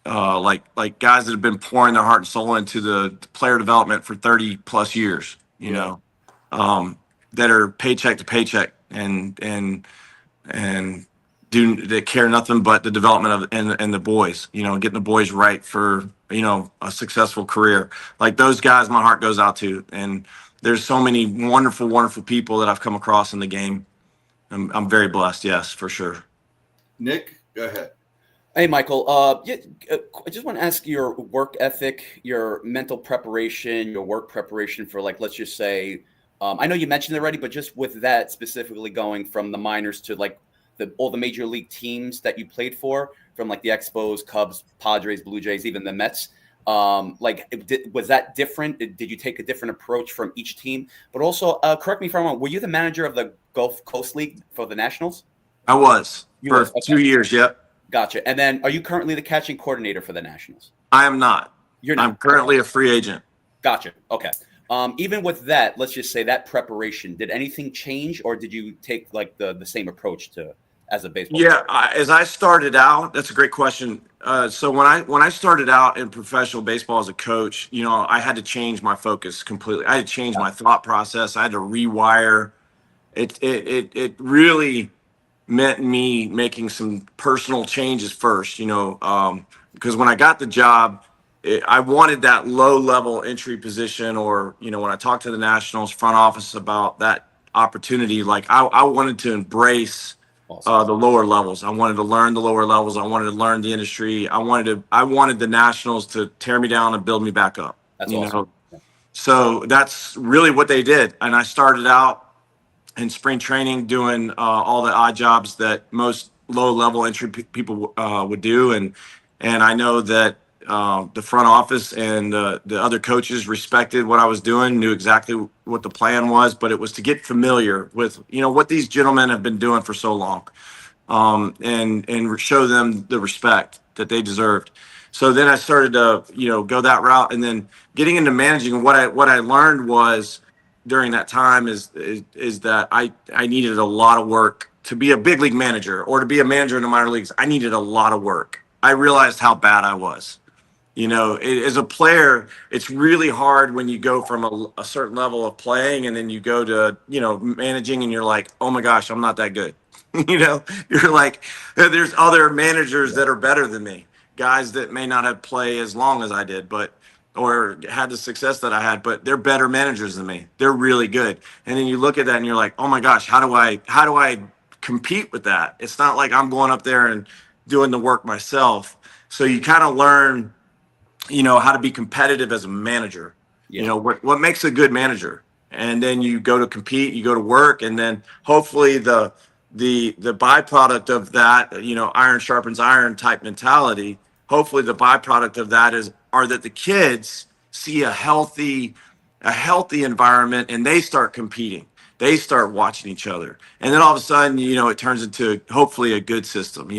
guys that have been pouring their heart and soul into the player development for 30 plus years, you know. that are paycheck to paycheck and that care nothing but the development of and the boys, getting the boys right for a successful career. Like those guys, my heart goes out to. And there's so many wonderful, wonderful people that I've come across in the game. I'm very blessed. Yes, for sure. Nick, go ahead. Hey, Michael. I just want to ask your work ethic, your mental preparation, your work preparation for, like, let's just say, I know you mentioned it already, but just with that specifically going from the minors to like all the major league teams that you played for, from like the Expos, Cubs, Padres, Blue Jays, even the Mets. Was that different? Did you take a different approach from each team? But also, correct me if I'm wrong, were you the manager of the Gulf Coast League for the Nationals? I was for Okay. 2 years. Yep. Gotcha. And then are you currently the catching coordinator for the Nationals? I am not. You're not. I'm currently a free agent. Gotcha. Okay. Even with that, let's just say that preparation, did anything change, or did you take like the same approach to as a baseball player? As I started out, that's a great question. So when I started out in professional baseball as a coach, I had to change my focus completely. I had to change my thought process. I had to rewire. It really meant me making some personal changes first, because when I got the job, I wanted that low level entry position, or, when I talked to the Nationals front office about that opportunity, like I wanted to embrace the lower levels. I wanted to learn the lower levels. I wanted to learn the industry. I wanted the Nationals to tear me down and build me back up. That's awesome. So that's really what they did. And I started out in spring training doing all the odd jobs that most low level entry people would do. And I know that the front office and the other coaches respected what I was doing, knew exactly what the plan was, but it was to get familiar with, what these gentlemen have been doing for so long, and show them the respect that they deserved. So then I started to, go that route, and then getting into managing. What I learned was during that time is that I needed a lot of work to be a big league manager, or to be a manager in the minor leagues. I needed a lot of work. I realized how bad I was. As a player, it's really hard when you go from a certain level of playing and then you go to, managing, and you're like, oh my gosh, I'm not that good. You're like, there's other managers that are better than me, guys that may not have played as long as I did, or had the success that I had, but they're better managers than me. They're really good. And then you look at that and you're like, oh my gosh, how do I compete with that? It's not like I'm going up there and doing the work myself. So you kind of learn, how to be competitive as a manager. Yeah. What makes a good manager. And then you go to compete, you go to work, and then hopefully the byproduct of that, iron sharpens iron type mentality. Hopefully the byproduct of that are that the kids see a healthy environment, and they start competing. They start watching each other. And then all of a sudden, it turns into hopefully a good system,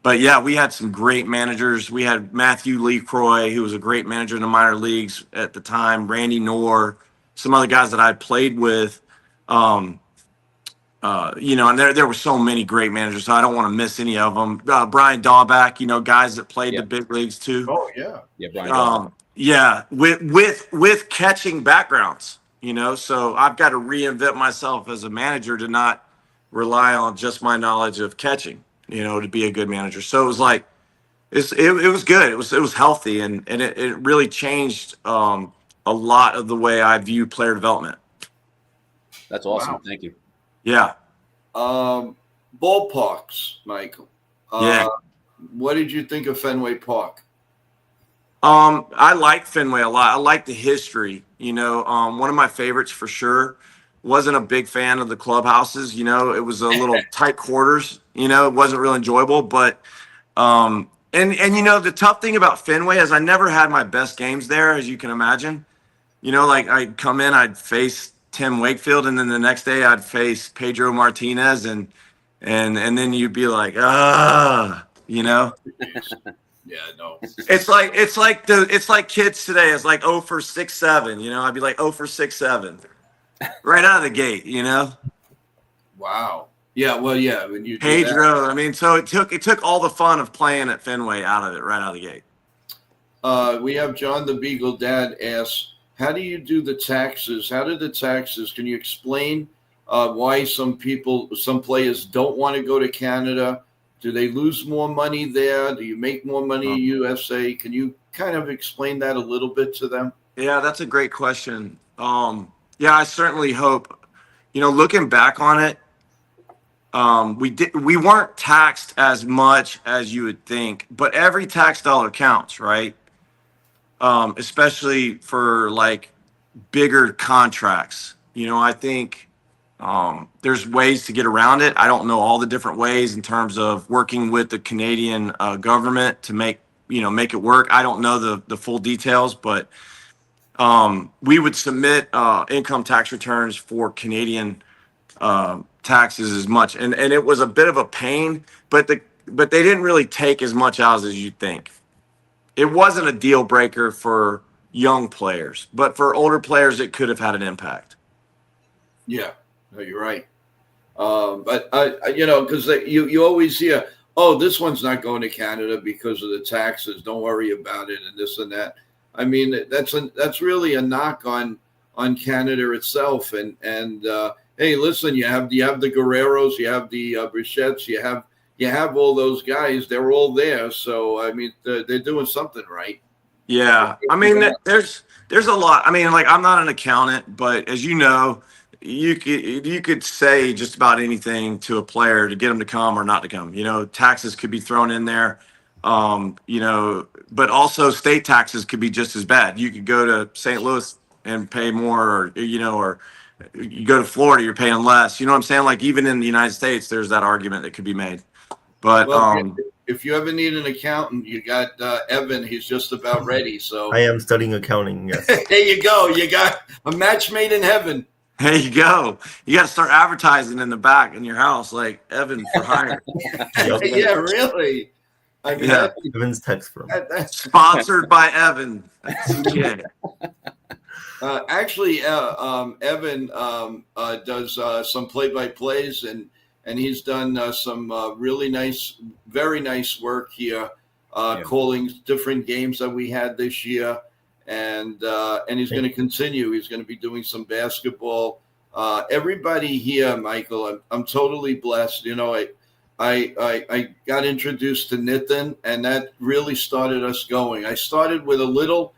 But yeah, we had some great managers. We had Matthew Lecroy, who was a great manager in the minor leagues at the time, Randy Knorr, some other guys that I played with. And there were so many great managers, so I don't want to miss any of them. Brian Dahlback, guys that played the big leagues too. Oh yeah, Brian. With catching backgrounds, So I've got to reinvent myself as a manager to not rely on just my knowledge of catching, to be a good manager. So it was like, it was good. It was healthy, and it really changed a lot of the way I view player development. That's awesome. Wow. Thank you. Yeah. Ballparks, Michael. What did you think of Fenway Park? I like Fenway a lot. I like the history. One of my favorites for sure. Wasn't a big fan of the clubhouses. It was a little tight quarters. It wasn't real enjoyable. But and the tough thing about Fenway is I never had my best games there, as you can imagine. Like I'd come in, I'd face Tim Wakefield, and then the next day I'd face Pedro Martinez, and then you'd be like, Yeah, no. It's like kids today. It's like 0 for 6-7. I'd be like 0 for 6-7, right out of the gate. Wow. Yeah. Well, yeah. When you Pedro, so it took all the fun of playing at Fenway out of it right out of the gate. We have John the Beagle Dad asks, how do you do the taxes? How do the taxes? Can you explain why some players don't want to go to Canada? Do they lose more money there? Do you make more money in USA? Can you kind of explain that a little bit to them? Yeah, that's a great question. Yeah, I certainly hope, looking back on it, we weren't taxed as much as you would think, but every tax dollar counts, right? Especially for like bigger contracts. I think there's ways to get around it. I don't know all the different ways in terms of working with the Canadian government to make it work. I don't know the full details, but we would submit income tax returns for Canadian taxes as much, and it was a bit of a pain, but they didn't really take as much out as you'd think. It wasn't a deal breaker for young players, but for older players, it could have had an impact. Yeah, no, you're right. But because you always hear, oh, this one's not going to Canada because of the taxes. Don't worry about it, and this and that. I mean, that's really a knock on Canada itself. And hey, listen, you have the Guerreros, you have the Brechetts, you have all those guys. They're all there. So I mean, they're doing something right. Yeah, I mean, there's a lot. I mean, like, I'm not an accountant, but as you know, you could say just about anything to a player to get them to come or not to come. Taxes could be thrown in there. But also state taxes could be just as bad. You could go to St. Louis and pay more, or you go to Florida, you're paying less. You know what I'm saying? Like, even in the United States, there's that argument that could be made. But if you ever need an accountant, you got Evan. He's just about ready. So I am studying accounting. Yes. There you go. You got a match made in heaven. There you go. You got to start advertising in the back in your house, like Evan for hire. Yeah, really. I mean, yeah, Evan's text firm. Sponsored by Evan. Actually, Evan does some play-by-plays, and he's done some really nice, very nice work here, calling different games that we had this year, and he's going to continue. He's going to be doing some basketball. Everybody here, Michael, I'm totally blessed. I got introduced to Nitin, and that really started us going. I started with a little,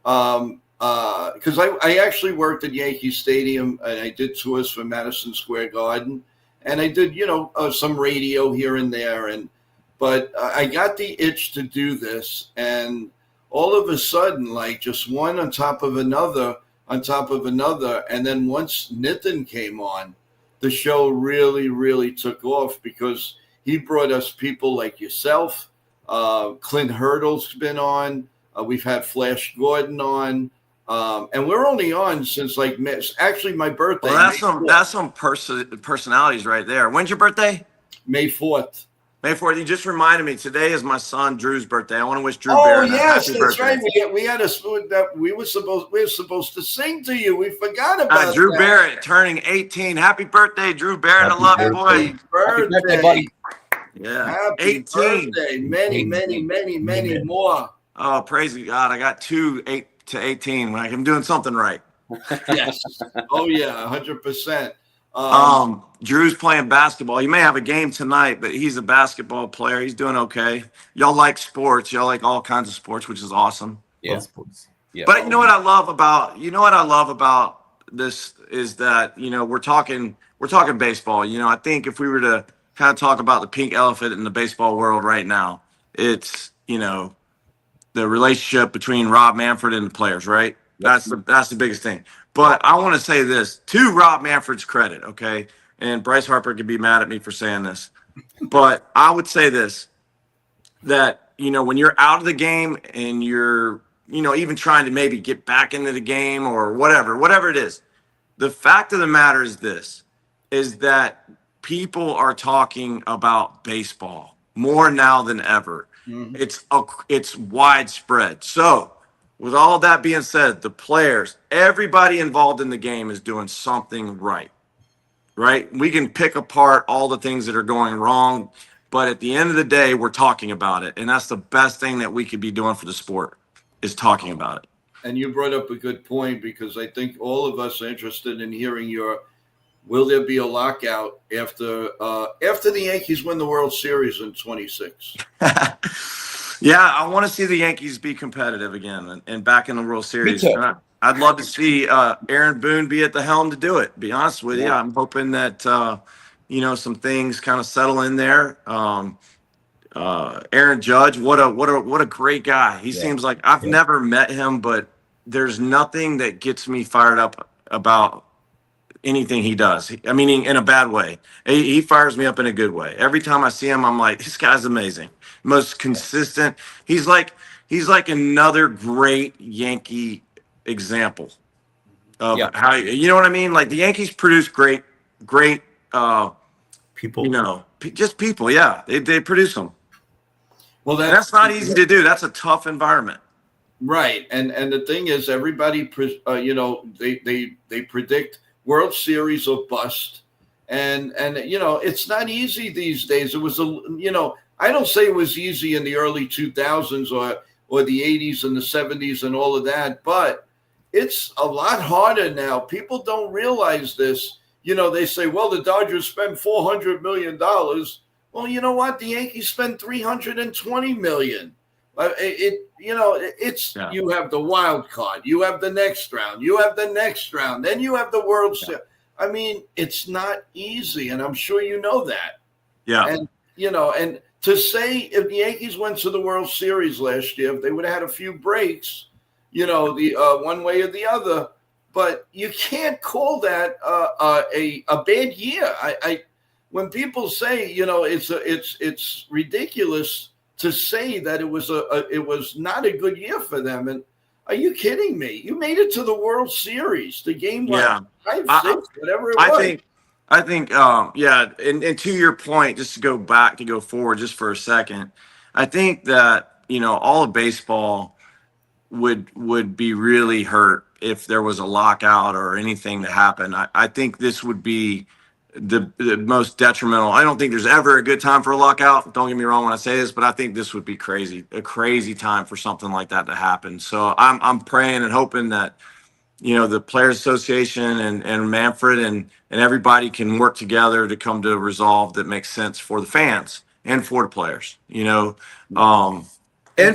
because I actually worked at Yankee Stadium, and I did tours for Madison Square Garden, and I did, some radio here and there, but I got the itch to do this, and all of a sudden, like, just one on top of another, and then once Nitin came on, the show really, really took off because he brought us people like yourself. Clint Hurdle's been on. We've had Flash Gordon on. And we're only on since actually my birthday. Well, that's some personalities right there. When's your birthday? May 4th. May 4th. You just reminded me. Today is my son Drew's birthday. I want to wish Drew Barrett a happy birthday. Right. We were supposed to sing to you. We forgot about Drew that. Barrett turning 18. Happy birthday, Drew Barrett. I love you, boy. Happy birthday, buddy. Yeah. Happy 18. birthday. Many more. Oh, praise God. I got 8 to 18. Like, I'm doing something right. Yes. Oh yeah, 100%. Drew's playing basketball. He may have a game tonight, but he's a basketball player. He's doing okay. Y'all like sports. Y'all like all kinds of sports, which is awesome. Yeah. Sports. Yeah. But you know what I love about this is that, we're talking baseball. I think if we were to kind of talk about the pink elephant in the baseball world right now, it's, the relationship between Rob Manfred and the players, right? That's the biggest thing. But I want to say this to Rob Manfred's credit, okay? And Bryce Harper could be mad at me for saying this, but I would say this, that, when you're out of the game and you're, even trying to maybe get back into the game or whatever it is, the fact of the matter is this, is that people are talking about baseball more now than ever. Mm-hmm. It's widespread. So with all that being said, the players, everybody involved in the game is doing something right. We can pick apart all the things that are going wrong, but at the end of the day, we're talking about it. And that's the best thing that we could be doing for the sport, is talking about it. And you brought up a good point, because I think all of us are interested in hearing will there be a lockout after the Yankees win the World Series in 26? Yeah, I want to see the Yankees be competitive again and back in the World Series. too. I'd love to see Aaron Boone be at the helm to do it. Be honest with you, Yeah. I'm hoping that some things kind of settle in there. Aaron Judge, what a great guy. He seems like I've never met him, but there's nothing that gets me fired up about anything he does. I mean, in a bad way. He fires me up in a good way. Every time I see him, I'm like, this guy's amazing. Most consistent. He's like another great Yankee example of how, you know what I mean? Like the Yankees produce great People. just people. Yeah, they produce them. Well, And that's not easy to do. That's a tough environment. Right. And the thing is, everybody, they predict World Series or bust. And it's not easy these days. It was, I don't say it was easy in the early 2000s or the 80s and the 70s and all of that, but it's a lot harder now. People don't realize this. They say, well, the Dodgers spent $400 million. Well, you know what? The Yankees spent $320 million. You have the wild card, you have the next round, then you have the World Series. I mean, it's not easy, and I'm sure you know that. Yeah. And and to say if the Yankees went to the World Series last year, if they would have had a few breaks, the one way or the other, but you can't call that a bad year. When people say, it's ridiculous to say that it was not a good year for them. And are you kidding me? You made it to the World Series, the game, 5-6, whatever it was. I think, and to your point, just to go forward just for a second, I think that, all of baseball would be really hurt if there was a lockout or anything to happen. I think this would be the most detrimental. I don't think there's ever a good time for a lockout. Don't get me wrong when I say this, but I think this would be a crazy time for something like that to happen. So I'm praying and hoping that, the Players Association and Manfred and everybody can work together to come to a resolve that makes sense for the fans and for the players, and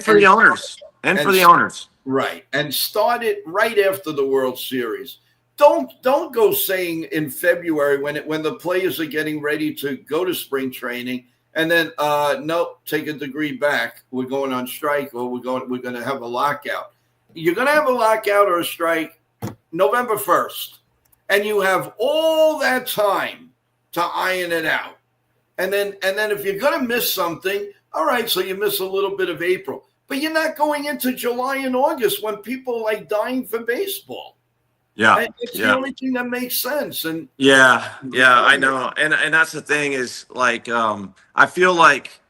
for the owners. For the owners. Right. And start it right after the World Series. Don't go saying in February when the players are getting ready to go to spring training and then nope, take a degree back. We're going on strike, or we're going to have a lockout. You're going to have a lockout or a strike November 1st, and you have all that time to iron it out. And then if you're going to miss something, all right, so you miss a little bit of April. But you're not going into July and August when people are like dying for baseball. Yeah, it's the only thing that makes sense. And I know, and that's the thing is like I feel like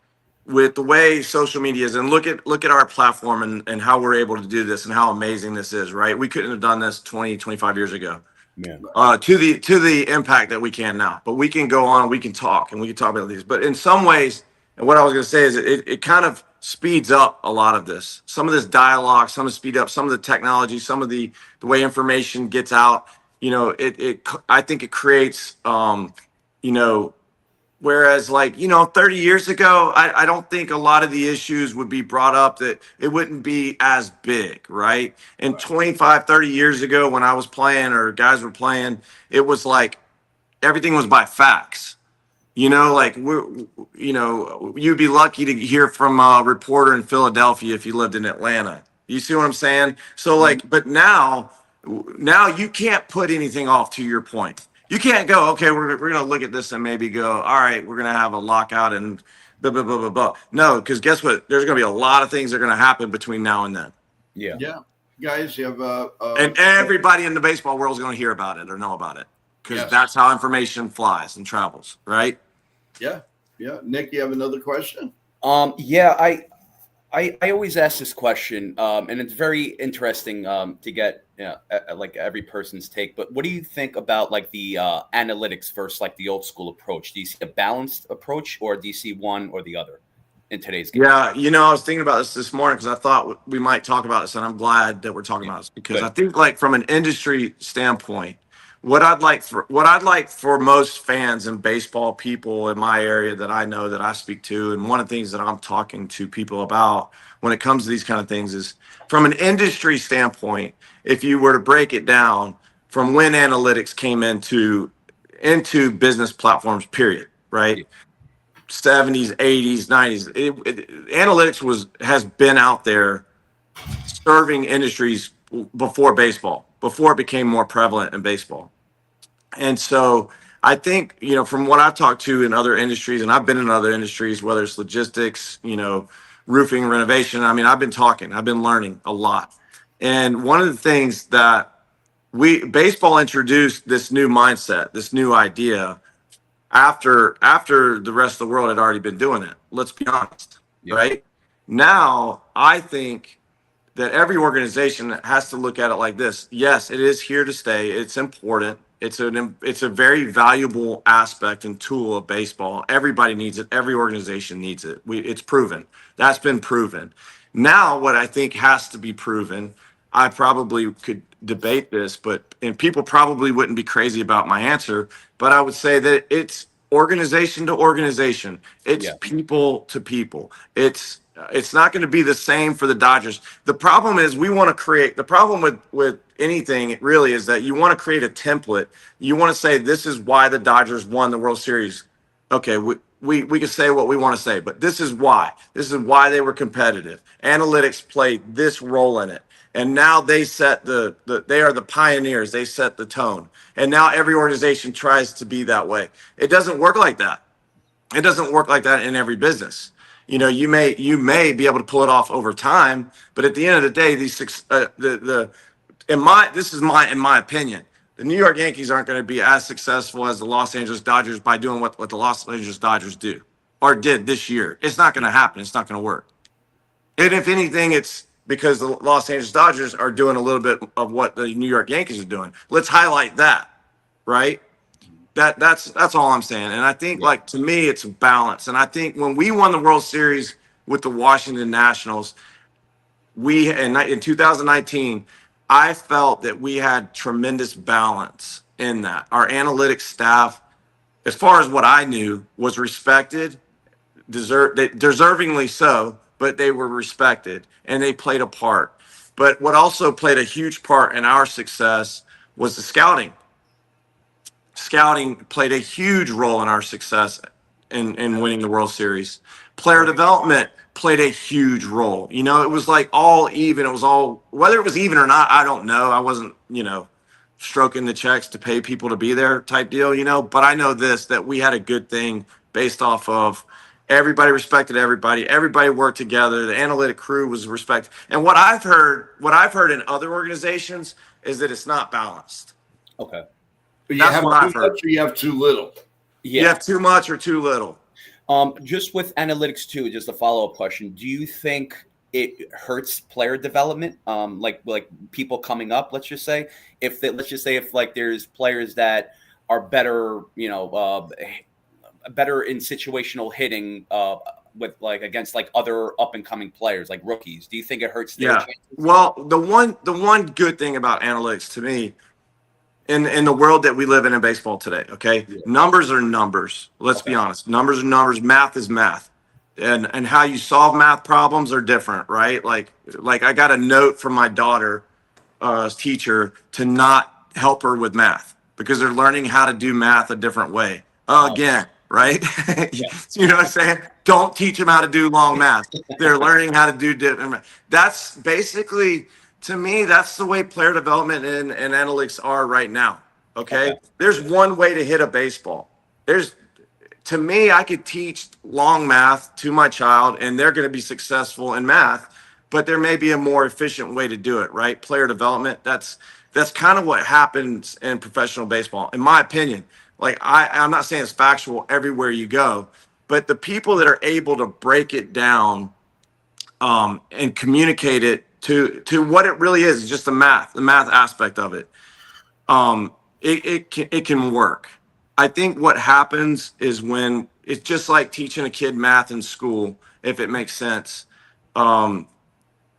with the way social media is, and look at our platform and how we're able to do this and how amazing this is, right? We couldn't have done this 20, 25 years ago. Yeah. To the impact that we can now, but we can go on, we can talk about these. But in some ways, and what I was going to say is it kind of speeds up a lot of this. Some of this dialogue, some of the speed up, some of the technology, some of the way information gets out. I think it creates, whereas 30 years ago, I don't think a lot of the issues would be brought up, that it wouldn't be as big, right? And 25, 30 years ago when I was playing or guys were playing, it was like everything was by fax. You'd be lucky to hear from a reporter in Philadelphia if you lived in Atlanta. You see what I'm saying? So but now you can't put anything off, to your point. You can't go, okay, we're going to look at this and maybe go, all right, we're going to have a lockout and blah, blah, blah, blah, blah. No, because guess what? There's going to be a lot of things that are going to happen between now and then. Yeah. Guys, you have and everybody in the baseball world is going to hear about it or know about it, because that's how information flies and travels, right? Yeah. Nick, you have another question? I always ask this question, and it's very interesting to get every person's take. But what do you think about the analytics versus the old school approach? Do you see a balanced approach, or do you see one or the other? in today's game. Yeah, I was thinking about this morning because I thought we might talk about this, and I'm glad that we're talking about this because I think, like, from an industry standpoint, what I'd like for most fans and baseball people in my area that I know that I speak to, and one of the things that I'm talking to people about when it comes to these kind of things is from an industry standpoint, if you were to break it down from when analytics came into business platforms, period, right? 70s, 80s, 90s. Analytics has been out there serving industries before baseball, before it became more prevalent in baseball. And so I think, from what I've talked to in other industries, and I've been in other industries, whether it's logistics, roofing, renovation, I've been learning a lot. And one of the things that baseball introduced this new mindset, this new idea after the rest of the world had already been doing it. Let's be honest, right? Now, I think that every organization has to look at it like this. Yes, it is here to stay. It's important. It's a very valuable aspect and tool of baseball. Everybody needs it. Every organization needs it. It's proven. That's been proven. Now, what I think has to be proven, I probably could debate this, and people probably wouldn't be crazy about my answer, but I would say that it's organization to organization. It's people to people. It's not going to be the same for the Dodgers. The problem is the problem with anything really is that you want to create a template. You want to say, this is why the Dodgers won the World Series. Okay, we can say what we want to say, but this is why. This is why they were competitive. Analytics played this role in it. And now they set they are the pioneers. They set the tone. And now every organization tries to be that way. It doesn't work like that. It doesn't work like that in every business. You may be able to pull it off over time, but at the end of the day, in my opinion, the New York Yankees aren't going to be as successful as the Los Angeles Dodgers by doing what the Los Angeles Dodgers do or did this year. It's not going to happen. It's not going to work. And if anything, it's because the Los Angeles Dodgers are doing a little bit of what the New York Yankees are doing. Let's highlight that, right? That's all I'm saying. And I think, to me, it's a balance. And I think when we won the World Series with the Washington Nationals, in 2019, I felt that we had tremendous balance in that. Our analytics staff, as far as what I knew, was respected, deservingly so, but they were respected and they played a part. But what also played a huge part in our success was the scouting. Scouting played a huge role in our success in winning the World Series. Player development played a huge role. It was like all even. It was all, whether it was even or not, I don't know. I wasn't, stroking the checks to pay people to be there type deal, but I know that we had a good thing based off of everybody respected everybody. Everybody worked together. The analytic crew was respected. And what I've heard in other organizations is that it's not balanced. Okay. But you have too much or you have too little. Yeah. You have too much or too little. Just with analytics too, just a follow-up question. Do you think it hurts player development? Like people coming up, let's just say if there's players that are better, better in situational hitting with against other up and coming players like rookies. Do you think it hurts their chances? Well, the one good thing about analytics to me in the world that we live in baseball today, okay? Yeah. Numbers are numbers. Let's be honest. Numbers are numbers. Math is math. And how you solve math problems are different, right? Like I got a note from my daughter teacher to not help her with math because they're learning how to do math a different way. Again, right? Yeah. You know what I'm saying? Don't teach them how to do long math. They're learning how to do different math. That's basically, to me, that's the way player development and analytics are right now. Okay? There's one way to hit a baseball. To me, I could teach long math to my child and they're going to be successful in math, but there may be a more efficient way to do it, right? Player development, that's kind of what happens in professional baseball, in my opinion. I'm not saying it's factual everywhere you go, but the people that are able to break it down and communicate it to what it really is, just the math aspect of it, it can work. I think what happens is when it's just like teaching a kid math in school. if it makes sense.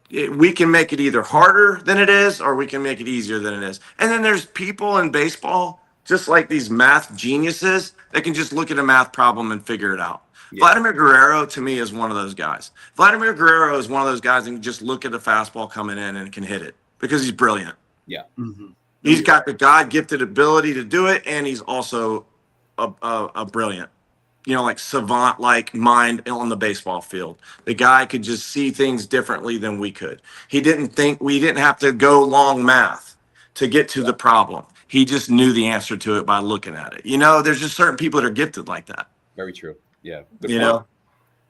We can make it either harder than it is, or we can make it easier than it is. And then there's people in baseball, just like these math geniuses, that can just look at a math problem and figure it out. Yeah. Vladimir Guerrero, to me, is one of those guys. Vladimir Guerrero is one of those guys that can just look at a fastball coming in and can hit it because he's brilliant. Yeah. Mm-hmm. He's got the God-gifted ability to do it, and he's also a brilliant, like savant-like mind on the baseball field. The guy could just see things differently than we could. We didn't have to go long math to get to the problem. He just knew the answer to it by looking at it. There's just certain people that are gifted like that. Very true. Yeah.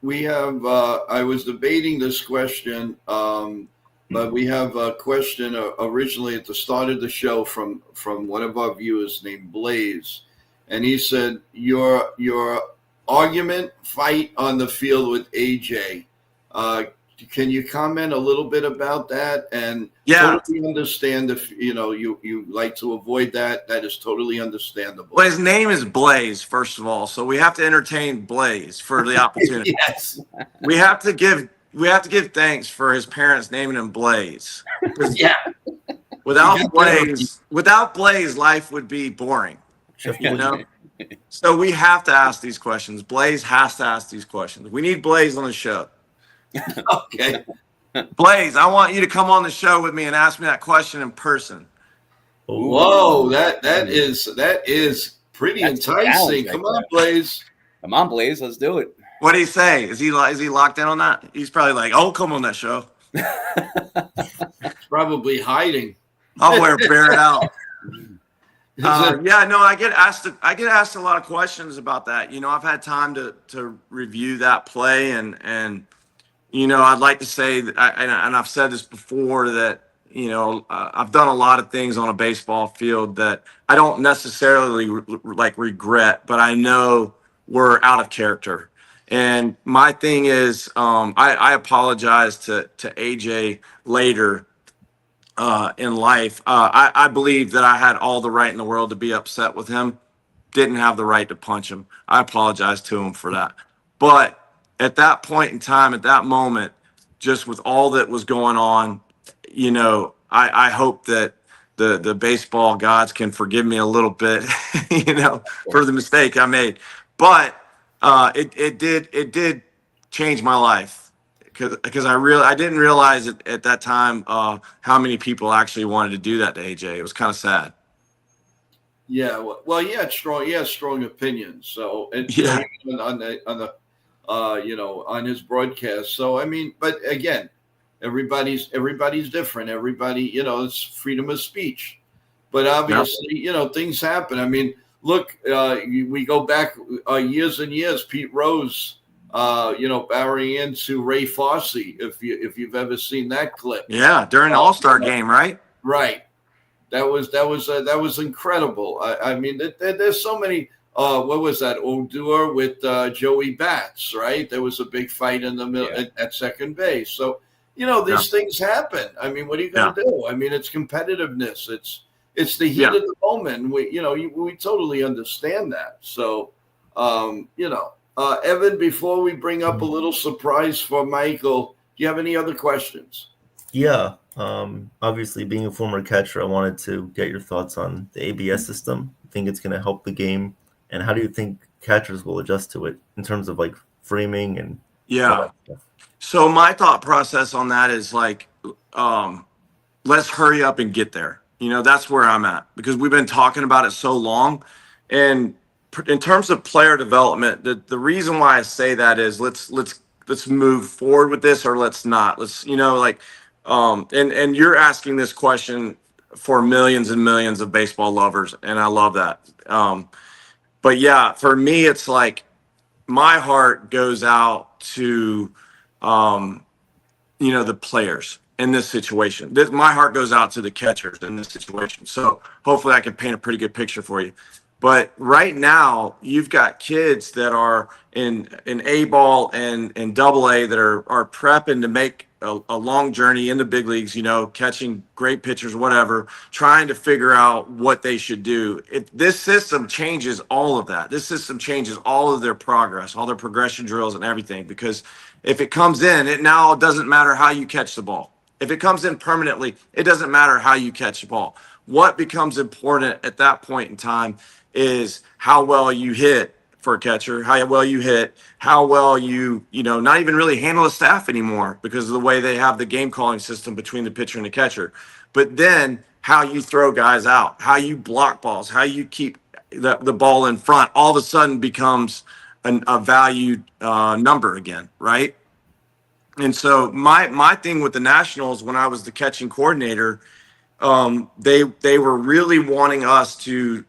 We have, I was debating this question, but we have a question originally at the start of the show from one of our viewers named Blaze. And he said, your argument fight on the field with AJ. Can you comment a little bit about that? And totally understand if you like to avoid that. That is totally understandable. Well, his name is Blaze, first of all, so we have to entertain Blaze for the opportunity. Yes, we have to give thanks for his parents naming him Blaze. Yeah. Without Blaze, life would be boring. So we have to ask these questions. Blaze has to ask these questions. We need Blaze on the show. Okay. Blaze, I want you to come on the show with me and ask me that question in person. Whoa, that is pretty enticing. Come on, Blaze. Come on, Blaze. Let's do it. What did he say? Is he locked in on that? He's probably like, "Oh, come on that show." He's probably hiding. I'll wear Barrett out. I get asked a lot of questions about that. I've had time to review that play, and I'd like to say that, and I've said this before, that I've done a lot of things on a baseball field that I don't necessarily regret, but I know were out of character. And my thing is, I apologize to AJ later in life. I believe that I had all the right in the world to be upset with him. Didn't have the right to punch him. I apologize to him for that. But at that point in time, at that moment, just with all that was going on, I hope that the baseball gods can forgive me a little bit, for the mistake I made. But it did change my life, because I didn't realize at that time how many people actually wanted to do that to AJ. It was kind of sad. Yeah, well, he had strong opinions. So on the on his broadcast. So I mean, but again, everybody's different. Everybody, it's freedom of speech. But obviously, things happen. I mean, look, we go back years and years. Pete Rose, bowing into Ray Fosse. If you've ever seen that clip. Yeah, during the All-Star game, right? Right. That was incredible. I mean, there's so many. What was that? Odor with Joey Bats, right? There was a big fight in the middle at second base. So these things happen. I mean, what are you going to do? I mean, it's competitiveness. It's the heat of the moment. We totally understand that. So, Evan, before we bring up a little surprise for Michael, do you have any other questions? Yeah. Obviously, being a former catcher, I wanted to get your thoughts on the ABS system. I think it's going to help the game. And how do you think catchers will adjust to it in terms of framing and stuff? So my thought process on that is let's hurry up and get there. That's where I'm at, because we've been talking about it so long. And in terms of player development, the reason why I say that is let's move forward with this, or let's not. Let's and you're asking this question for millions and millions of baseball lovers, and I love that. But yeah, for me, it's my heart goes out to, the players in this situation. My heart goes out to the catchers in this situation. So hopefully I can paint a pretty good picture for you. But right now, you've got kids that are in A ball and AA that are prepping to make a long journey in the big leagues, you know, catching great pitchers, whatever, trying to figure out what they should do. This system changes all of that. This system changes all of their progress, all their progression drills and everything, because if it comes in, it now doesn't matter how you catch the ball. If it comes in permanently, it doesn't matter how you catch the ball. What becomes important at that point in time is how well you hit for a catcher, how well you hit, how well you know, not even really handle the staff anymore because of the way they have the game calling system between the pitcher and the catcher. But then how you throw guys out, how you block balls, how you keep the ball in front, all of a sudden becomes a valued number again, right? And so my thing with the Nationals when I was the catching coordinator, they were really wanting us to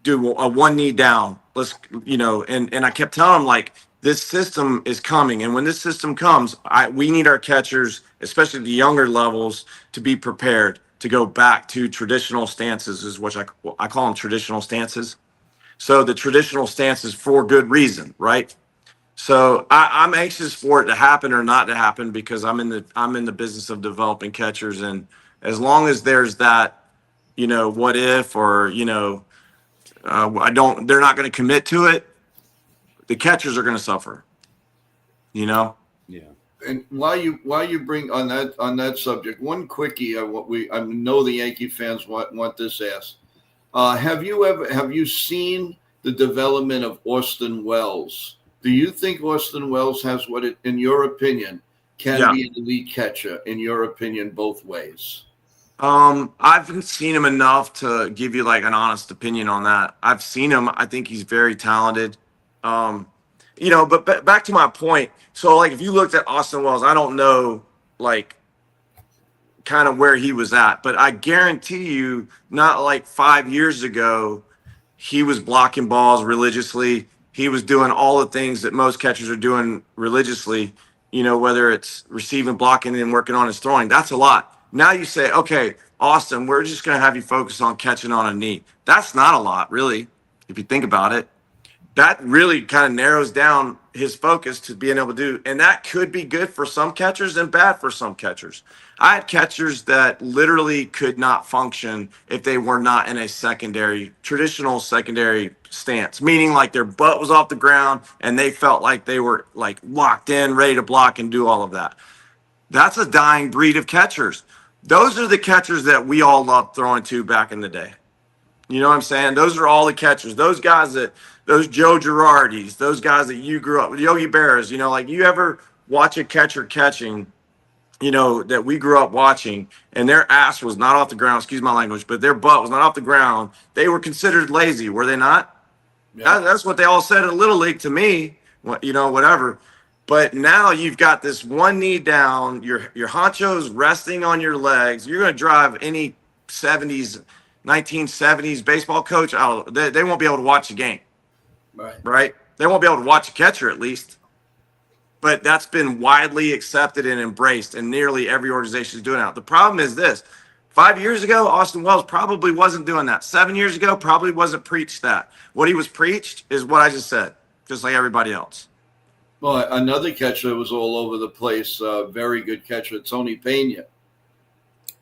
do a one knee down. Let's, you know, and I kept telling them, like, this system is coming. And when this system comes, we need our catchers, especially the younger levels, to be prepared to go back to traditional stances, is what I call them, traditional stances. So the traditional stances for good reason, right? So I'm anxious for it to happen or not to happen because I'm in the business of developing catchers. And as long as there's that, you know, what if, or, you know, they're not going to commit to it, the catchers are going to suffer, you know? Yeah. And while you bring on that subject, one quickie, I know the Yankee fans want this asked. Have you seen the development of Austin Wells? Do you think Austin Wells has what it, in your opinion, can be an elite catcher, in your opinion, both ways? I haven't seen him enough to give you like an honest opinion on that. I've seen him. I think he's very talented. You know, but back to my point. So like, if you looked at Austin Wells, I don't know like kind of where he was at, but I guarantee you not like 5 years ago, he was blocking balls religiously. He was doing all the things that most catchers are doing religiously, you know, whether it's receiving, blocking, and working on his throwing. That's a lot. Now you say, okay, Austin, we're just going to have you focus on catching on a knee. That's not a lot, really, if you think about it. That really kind of narrows down his focus to being able to do. And that could be good for some catchers and bad for some catchers. I had catchers that literally could not function if they were not in a traditional secondary stance, meaning like their butt was off the ground and they felt like they were like locked in, ready to block and do all of that. That's a dying breed of catchers. Those are the catchers that we all loved throwing to back in the day. You know what I'm saying? Those are all the catchers. Those Joe Girardis, those guys that you grew up with, Yogi Berras, you know, like you ever watch a catcher catching, you know, that we grew up watching, and their ass was not off the ground, excuse my language, but their butt was not off the ground. They were considered lazy, were they not? Yeah. That's what they all said in Little League to me, you know, whatever. But now you've got this one knee down, your honcho's resting on your legs. You're going to drive any 1970s baseball coach out. They won't be able to watch the game. Right? They won't be able to watch a catcher at least. But that's been widely accepted and embraced, and nearly every organization is doing it. The problem is this. 5 years ago, Austin Wells probably wasn't doing that. 7 years ago, probably wasn't preached that. What he was preached is what I just said, just like everybody else. Well, another catcher that was all over the place, very good catcher, Tony Pena.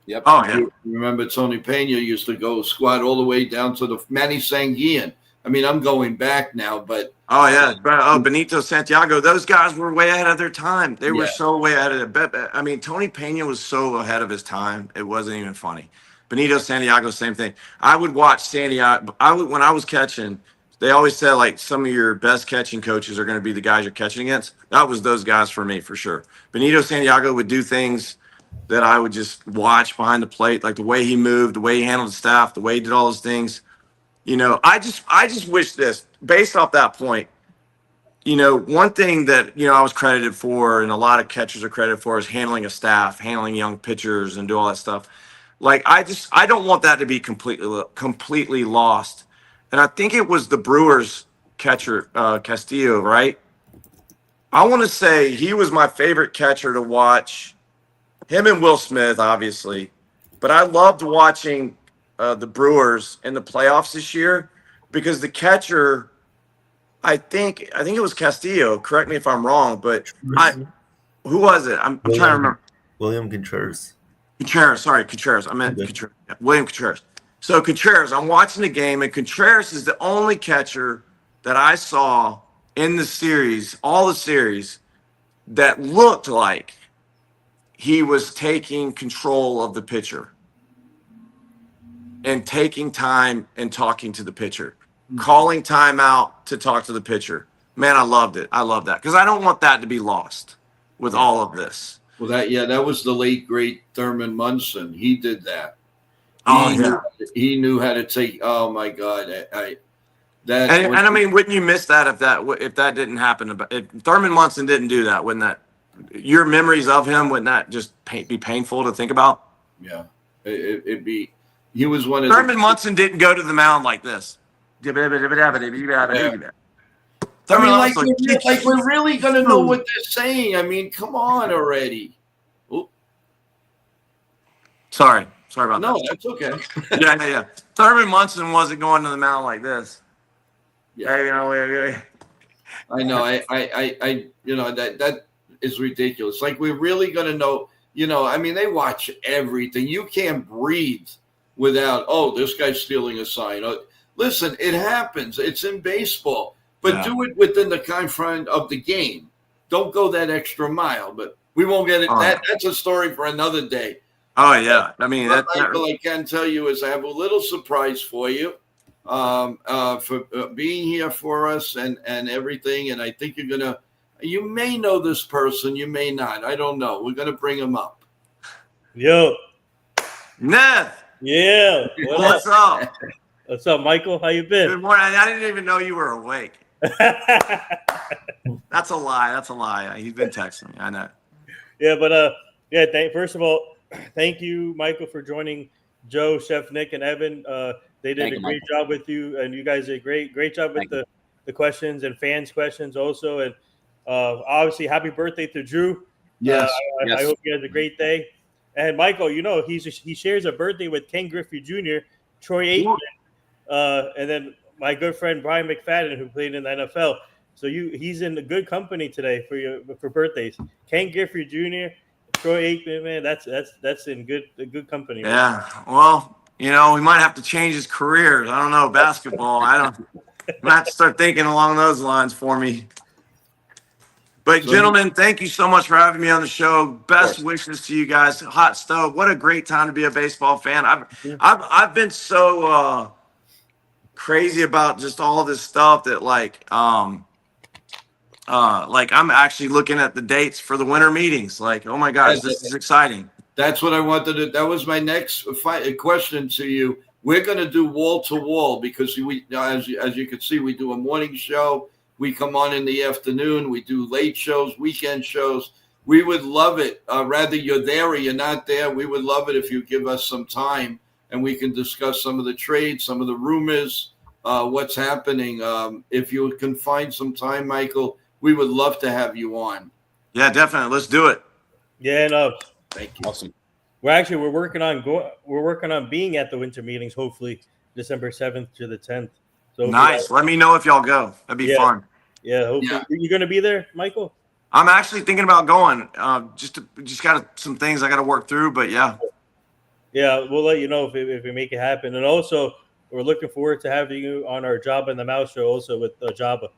Yep. Oh, yeah. Remember, Tony Pena used to go squat all the way down to the Manny Sanguillen. I mean, I'm going back now, but oh yeah, Benito Santiago. Those guys were way ahead of their time. They were so way ahead of it. I mean, Tony Pena was so ahead of his time. It wasn't even funny. Benito Santiago, same thing. I would watch Santiago. When I was catching. They always said, like, some of your best catching coaches are going to be the guys you're catching against. That was those guys for me, for sure. Benito Santiago would do things that I would just watch behind the plate, like the way he moved, the way he handled the staff, the way he did all those things. You know, I just wish this, based off that point, you know, one thing that, you know, I was credited for and a lot of catchers are credited for is handling a staff, handling young pitchers and do all that stuff. Like, I don't want that to be completely lost. And I think it was the Brewers catcher, Castillo, right? I want to say he was my favorite catcher to watch. Him and Will Smith, obviously. But I loved watching the Brewers in the playoffs this year because the catcher, I think it was Castillo. Correct me if I'm wrong, but Who was it? I'm trying to remember. William Contreras. Contreras. I meant Contreras. Yeah, William Contreras. So Contreras, I'm watching the game, and Contreras is the only catcher that I saw in the series, all the series, that looked like he was taking control of the pitcher and taking time and talking to the pitcher, calling time out to talk to the pitcher. Man, I loved it. I love that because I don't want that to be lost with all of this. Well, that was the late great Thurman Munson. He did that. He knew how to take. Oh my God, I mean, wouldn't you miss that if that didn't happen? If Thurman Munson didn't do that, wouldn't that? Your memories of him, wouldn't that just be painful to think about? Yeah, it'd be. He was one of Thurman Munson didn't go to the mound like this. Yeah. I mean, like we're really gonna know what they're saying. I mean, come on already. Ooh. Sorry about that. No, that's okay. Yeah. Thurman Munson wasn't going to the mound like this. Yeah. I know. I that is ridiculous. Like we're really gonna know. I mean, they watch everything. You can't breathe without. Oh, this guy's stealing a sign. Listen, it happens. It's in baseball. But do it within the confines of the game. Don't go that extra mile. But we won't get it. That's a story for another day. Oh, yeah. I mean, Michael, I can tell you is I have a little surprise for you for being here for us and everything. And I think you may know this person. You may not. I don't know. We're going to bring him up. Yo. Neff. Yeah. What's up? What's up, Michael? How you been? Good morning. I didn't even know you were awake. That's a lie. He's been texting me. I know. Yeah, but first of all, thank you, Michael, for joining Joe, Chef Nick, and Evan. They did a great job with you, and you guys did a great job with the questions and fans' questions also. And obviously, happy birthday to Drew. Yes. I hope you had a great day. And Michael, he shares a birthday with Ken Griffey Jr., Troy Aikman, and then my good friend Brian McFadden, who played in the NFL. So he's in the good company today for birthdays. Ken Griffey Jr., Troy Aikman, man, that's in good company. Man. Yeah. Well, we might have to change his career. I don't know, basketball. I might have to start thinking along those lines for me. But gentlemen, thank you so much for having me on the show. Best wishes to you guys. Hot stove. What a great time to be a baseball fan. I've been so crazy about just all this stuff that I'm actually looking at the dates for the winter meetings. Like, oh my gosh, this is exciting. That's what I wanted to. That was my next question to you. We're going to do wall to wall because as you can see, we do a morning show. We come on in the afternoon. We do late shows, weekend shows. We would love it. Rather you're there or you're not there. We would love it if you give us some time and we can discuss some of the trades, some of the rumors, what's happening. If you can find some time, Michael, we would love to have you on. Yeah, definitely. Let's do it. Yeah, no. Thank you. Awesome. We're working on being at the winter meetings. Hopefully, December 7th to the 10th. So nice. Let me know if y'all go. That'd be fun. Yeah, hopefully. Are you going to be there, Michael? I'm actually thinking about going. Just got some things I got to work through, but yeah. Yeah, we'll let you know if we make it happen. And also, we're looking forward to having you on our Jabba and the Mouse show also with Jabba.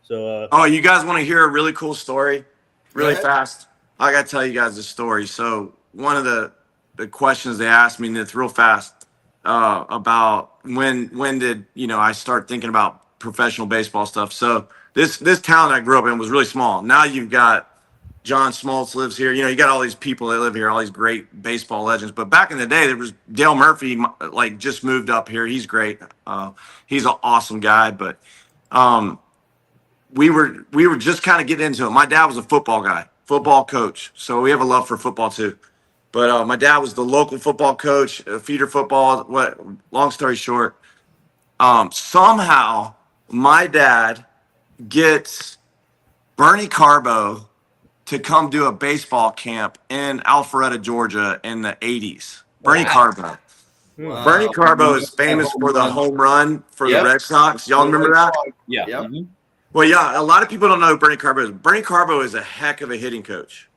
So. You guys want to hear a really cool story? Really fast. I got to tell you guys a story. So one of the questions they asked me, and it's real fast, about when did I start thinking about professional baseball stuff. So this town I grew up in was really small. Now you've got John Smoltz lives here. You got all these people that live here, all these great baseball legends. But back in the day, there was Dale Murphy, just moved up here. He's great. He's an awesome guy. But we were just kind of getting into it. My dad was a football guy, football coach. So we have a love for football too. But my dad was the local football coach, feeder football. Long story short, somehow my dad gets Bernie Carbo to come do a baseball camp in Alpharetta, Georgia in the 80s. Bernie Carbo. Wow. Bernie Carbo is famous for the home run for the Red Sox. Y'all remember that? Yeah. Yep. Mm-hmm. Well, yeah, a lot of people don't know who Bernie Carbo is. Bernie Carbo is a heck of a hitting coach.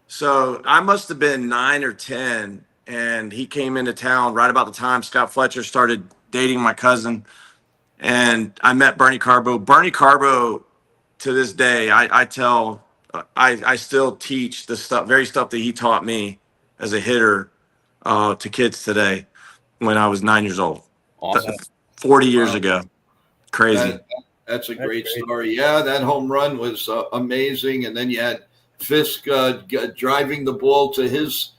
So I must have been 9 or 10, and he came into town right about the time Scott Fletcher started dating my cousin, and I met Bernie Carbo. Bernie Carbo, to this day, I still teach the very stuff that he taught me as a hitter to kids today when I was 9 years old. Awesome. 40 years Wow. ago. Crazy. That's a great story. Yeah, that home run was amazing. And then you had Fisk driving the ball to his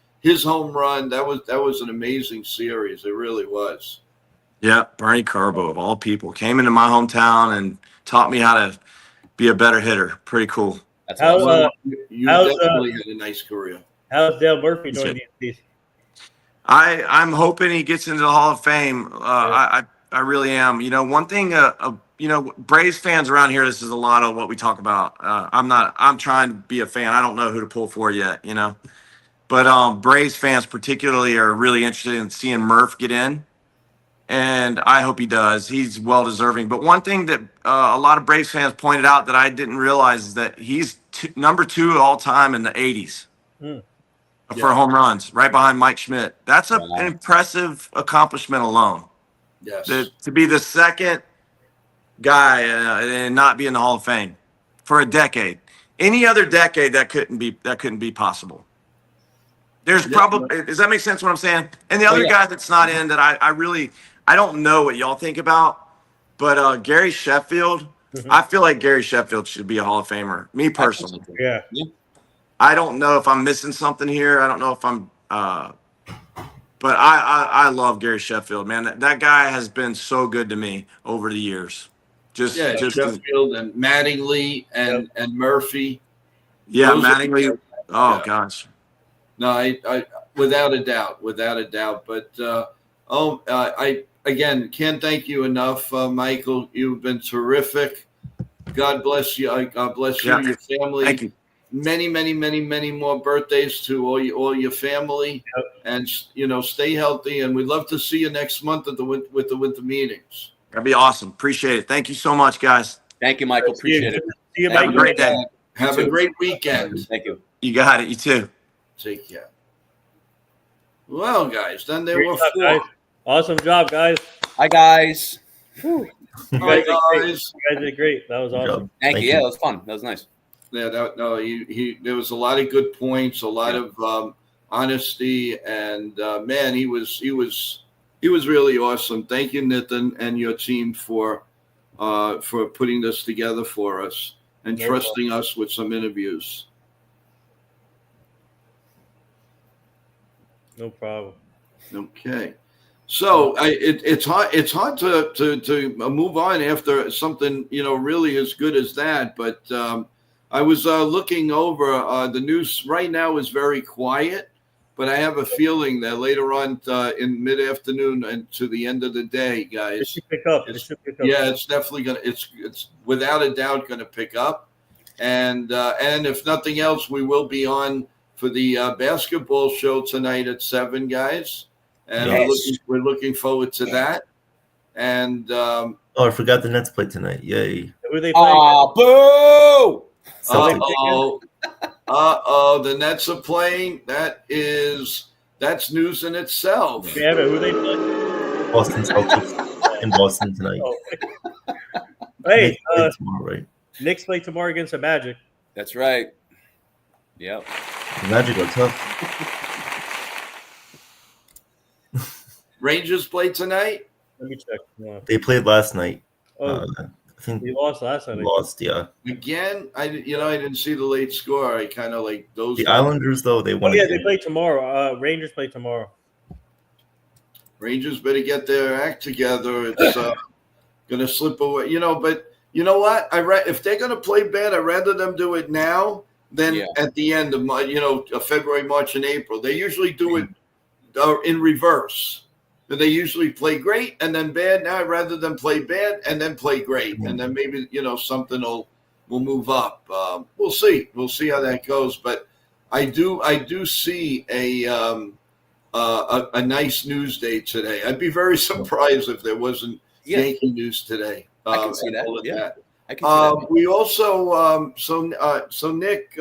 home run. That was an amazing series. It really was. Yeah, Bernie Carbo, of all people, came into my hometown and taught me how to be a better hitter. Pretty cool. That's How, awesome. Well, you how's, definitely had a nice career. How's Dale Murphy doing these days? I'm hoping he gets into the Hall of Fame. I really am. You know, one thing, you know, Braves fans around here, this is a lot of what we talk about. I'm trying to be a fan. I don't know who to pull for yet, you know, but Braves fans particularly are really interested in seeing Murph get in. And I hope he does. He's well deserving. But one thing that a lot of Braves fans pointed out that I didn't realize is that he's number 2 all time in the 80s for home runs, right behind Mike Schmidt. That's an impressive accomplishment alone. Yes. To be the second guy and not be in the Hall of Fame for a decade. Any other decade that couldn't be possible. There's probably, does that make sense what I'm saying? And the other guy that's not in that I don't know what y'all think about, but Gary Sheffield, I feel like Gary Sheffield should be a Hall of Famer. Me personally. Yeah. I don't know if I'm missing something here. I don't know if I'm but I love Gary Sheffield, man. That guy has been so good to me over the years. Just Sheffield and Mattingly and Murphy. Yeah, Mattingly. Oh gosh. No, I without a doubt. But I again can't thank you enough, Michael. You've been terrific. God bless you. God bless you, your family. Thank you. Many more birthdays to all your family, and stay healthy. And we'd love to see you next month at with the winter meetings. That'd be awesome. Appreciate it. Thank you so much, guys. Thank you, Michael. Appreciate it. See you, Have a great day. Have a great weekend. Thank you. You got it. You too. Take care. Well, guys, then there Great were job, 4. guys. Awesome job, guys. Hi, guys. All You right, guys did great. guys. You guys did great. That was awesome. Thank you. Yeah, that was fun. That was nice. Yeah, there was a lot of good points, a lot of honesty, and man, he was really awesome. Thank you, Nitin, and your team for putting this together for us and trusting us with some interviews. No problem. Okay, so it's hard to move on after something really as good as that, but. I was looking over the news right now is very quiet, but I have a feeling that later on in mid-afternoon and to the end of the day, guys, It should pick up. yeah, it's definitely it's without a doubt gonna pick up, and if nothing else, we will be on for the basketball show tonight at 7, guys, and we're looking forward to that, and I forgot the Nets play tonight. Yay! Who they playing? Oh, boo! Celtics. The Nets are playing. That's news in itself. Yeah, but who they playing? Boston Celtics in Boston tonight. Oh. Hey, Play tomorrow, right? Knicks play tomorrow against the Magic. That's right. Yep. The Magic are tough. Rangers play tonight. Let me check. Yeah. They played last night. I think We lost last night. lost. Yeah. Again, I didn't see the late score. I kind of like those. The Islanders though they won. Oh yeah, again. they play tomorrow. Rangers play tomorrow. Rangers better get their act together. It's going to slip away. But you know what? If they're going to play bad, I'd rather them do it now than at the end of February, March, and April. They usually do it in reverse. They usually play great and then bad. Now I'd rather them play bad and then play great, and then maybe something will move up. We'll see. We'll see how that goes. But I do see a nice news day today. I'd be very surprised if there wasn't Yankee news today. I can see that. Yeah, that. I can see that. We also so Nick,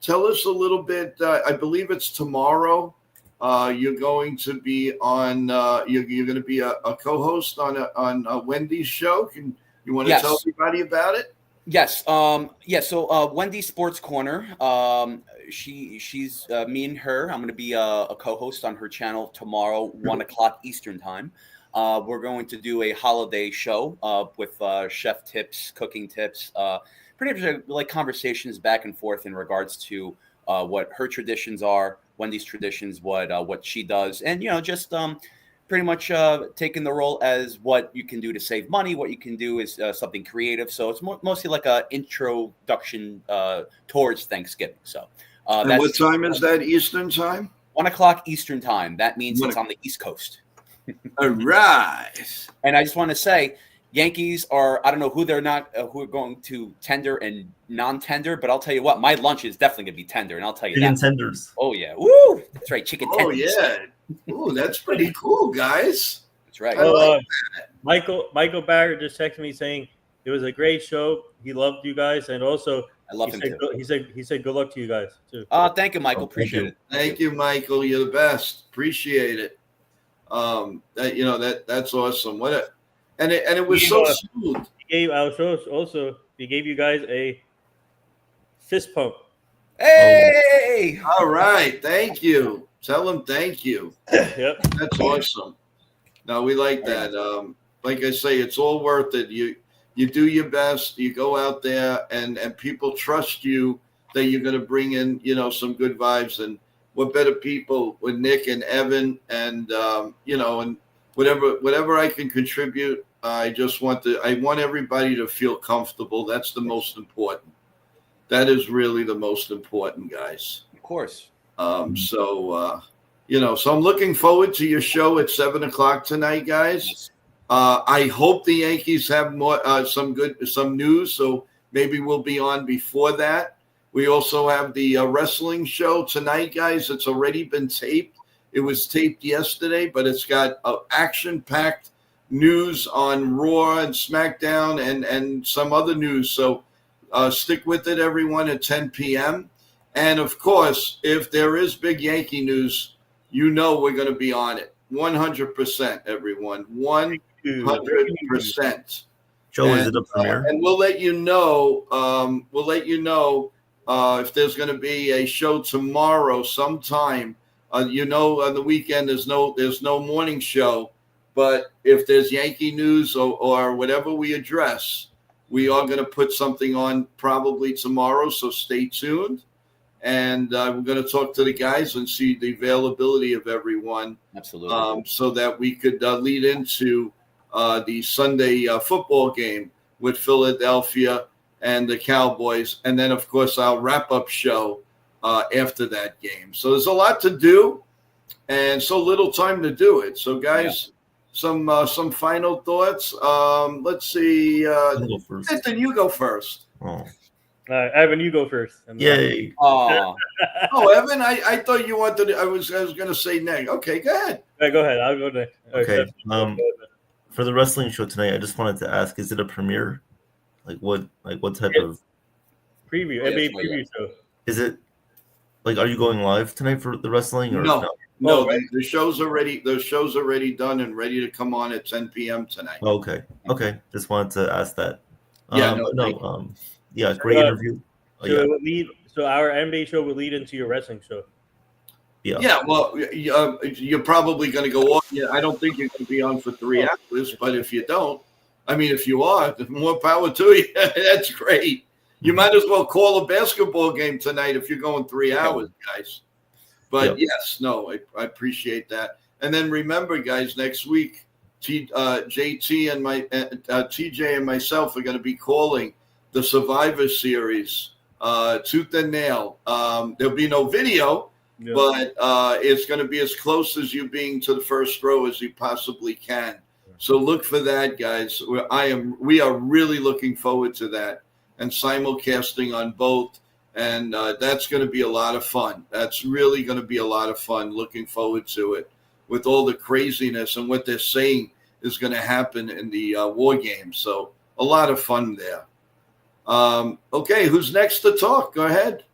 tell us a little bit. I believe it's tomorrow. You're going to be on. You're going to be a co-host on Wendy's show. You want to Yes. tell everybody about it? Yes. So Wendy's Sports Corner. She's me and her. I'm going to be a co-host on her channel tomorrow, 1:00 Eastern time. We're going to do a holiday show with chef tips, cooking tips, pretty much like conversations back and forth in regards to what her traditions are, Wendy's traditions, what she does, and just pretty much taking the role as what you can do to save money, what you can do is something creative. So it's mostly like an introduction towards Thanksgiving. So And what time is that Eastern time? 1:00 Eastern time. That means it's on the East Coast. All right. And I just want to say, Yankees are, I don't know who they're not, who are going to tender and non-tender, but I'll tell you what, my lunch is definitely going to be tender, and I'll tell you Chicken that. tenders. Oh, yeah. Woo! That's right, chicken Oh, tenders. yeah. Oh, that's pretty cool, guys. That's right. Oh, Michael Barrett just texted me saying it was a great show. He loved you guys, and also I love him too. he said good luck to you guys too. Thank you, Michael. Oh, thank Appreciate you. it. Thank you, Michael. You're the best. Appreciate it. That's awesome. And it was so smooth. He gave you guys a fist pump. Hey! All right. Thank you. Tell him thank you. Yep. That's awesome. No, we like that. Like I say, it's all worth it. You do your best. You go out there, and people trust you that you're going to bring in, some good vibes. And what better people with Nick and Evan, and and whatever I can contribute. I want everybody to feel comfortable. That's the most important. That is really the most important, guys. Of course. So I'm looking forward to your show at 7:00 tonight, guys. I hope the Yankees have more some news, so maybe we'll be on before that. We also have the wrestling show tonight, guys. It's already been taped. It was taped yesterday, but it's got action-packed news on Raw and SmackDown and some other news. So stick with it, everyone, at 10 p.m. And, of course, if there is big Yankee news, we're going to be on it. 100%, everyone. 100%. Joe, is it a premiere? And we'll let you know. If there's going to be a show tomorrow sometime. On the weekend there's no morning show. But if there's Yankee news or whatever we address, we are going to put something on probably tomorrow. So stay tuned. And we're going to talk to the guys and see the availability of everyone. Absolutely. So that we could lead into the Sunday football game with Philadelphia and the Cowboys. And then, of course, our wrap-up show after that game. So there's a lot to do and so little time to do it. So, guys, some final thoughts. Let's see. Ethan, you go first. Oh. Evan, you go first. Yay. Oh, Evan, I thought you wanted to, I was going to say Nick. Okay, go ahead. Right, go ahead. I'll go next. Okay. For the wrestling show tonight, I just wanted to ask, is it a premiere? What type of preview? NBA preview show. Is it are you going live tonight for the wrestling or no? No, the show's already done and ready to come on at 10 p.m. tonight. Okay. Just wanted to ask that. Great interview. So our NBA show will lead into your wrestling show. Yeah. Well, you're probably going to go on. Yeah, I don't think you're going to be on for 3 hours, but if you don't, if you are, more power to you. That's great. You might as well call a basketball game tonight if you're going 3 hours, guys. But yes, no, I appreciate that. And then remember, guys, next week, JT and TJ and myself are going to be calling the Survivor Series, tooth and nail. There'll be no video, but it's going to be as close as you being to the first row as you possibly can. So look for that, guys. We are really looking forward to that and simulcasting on both. And that's going to be a lot of fun. That's really going to be a lot of fun. Looking forward to it with all the craziness and what they're saying is going to happen in the war game. So a lot of fun there. Okay, who's next to talk? Go ahead.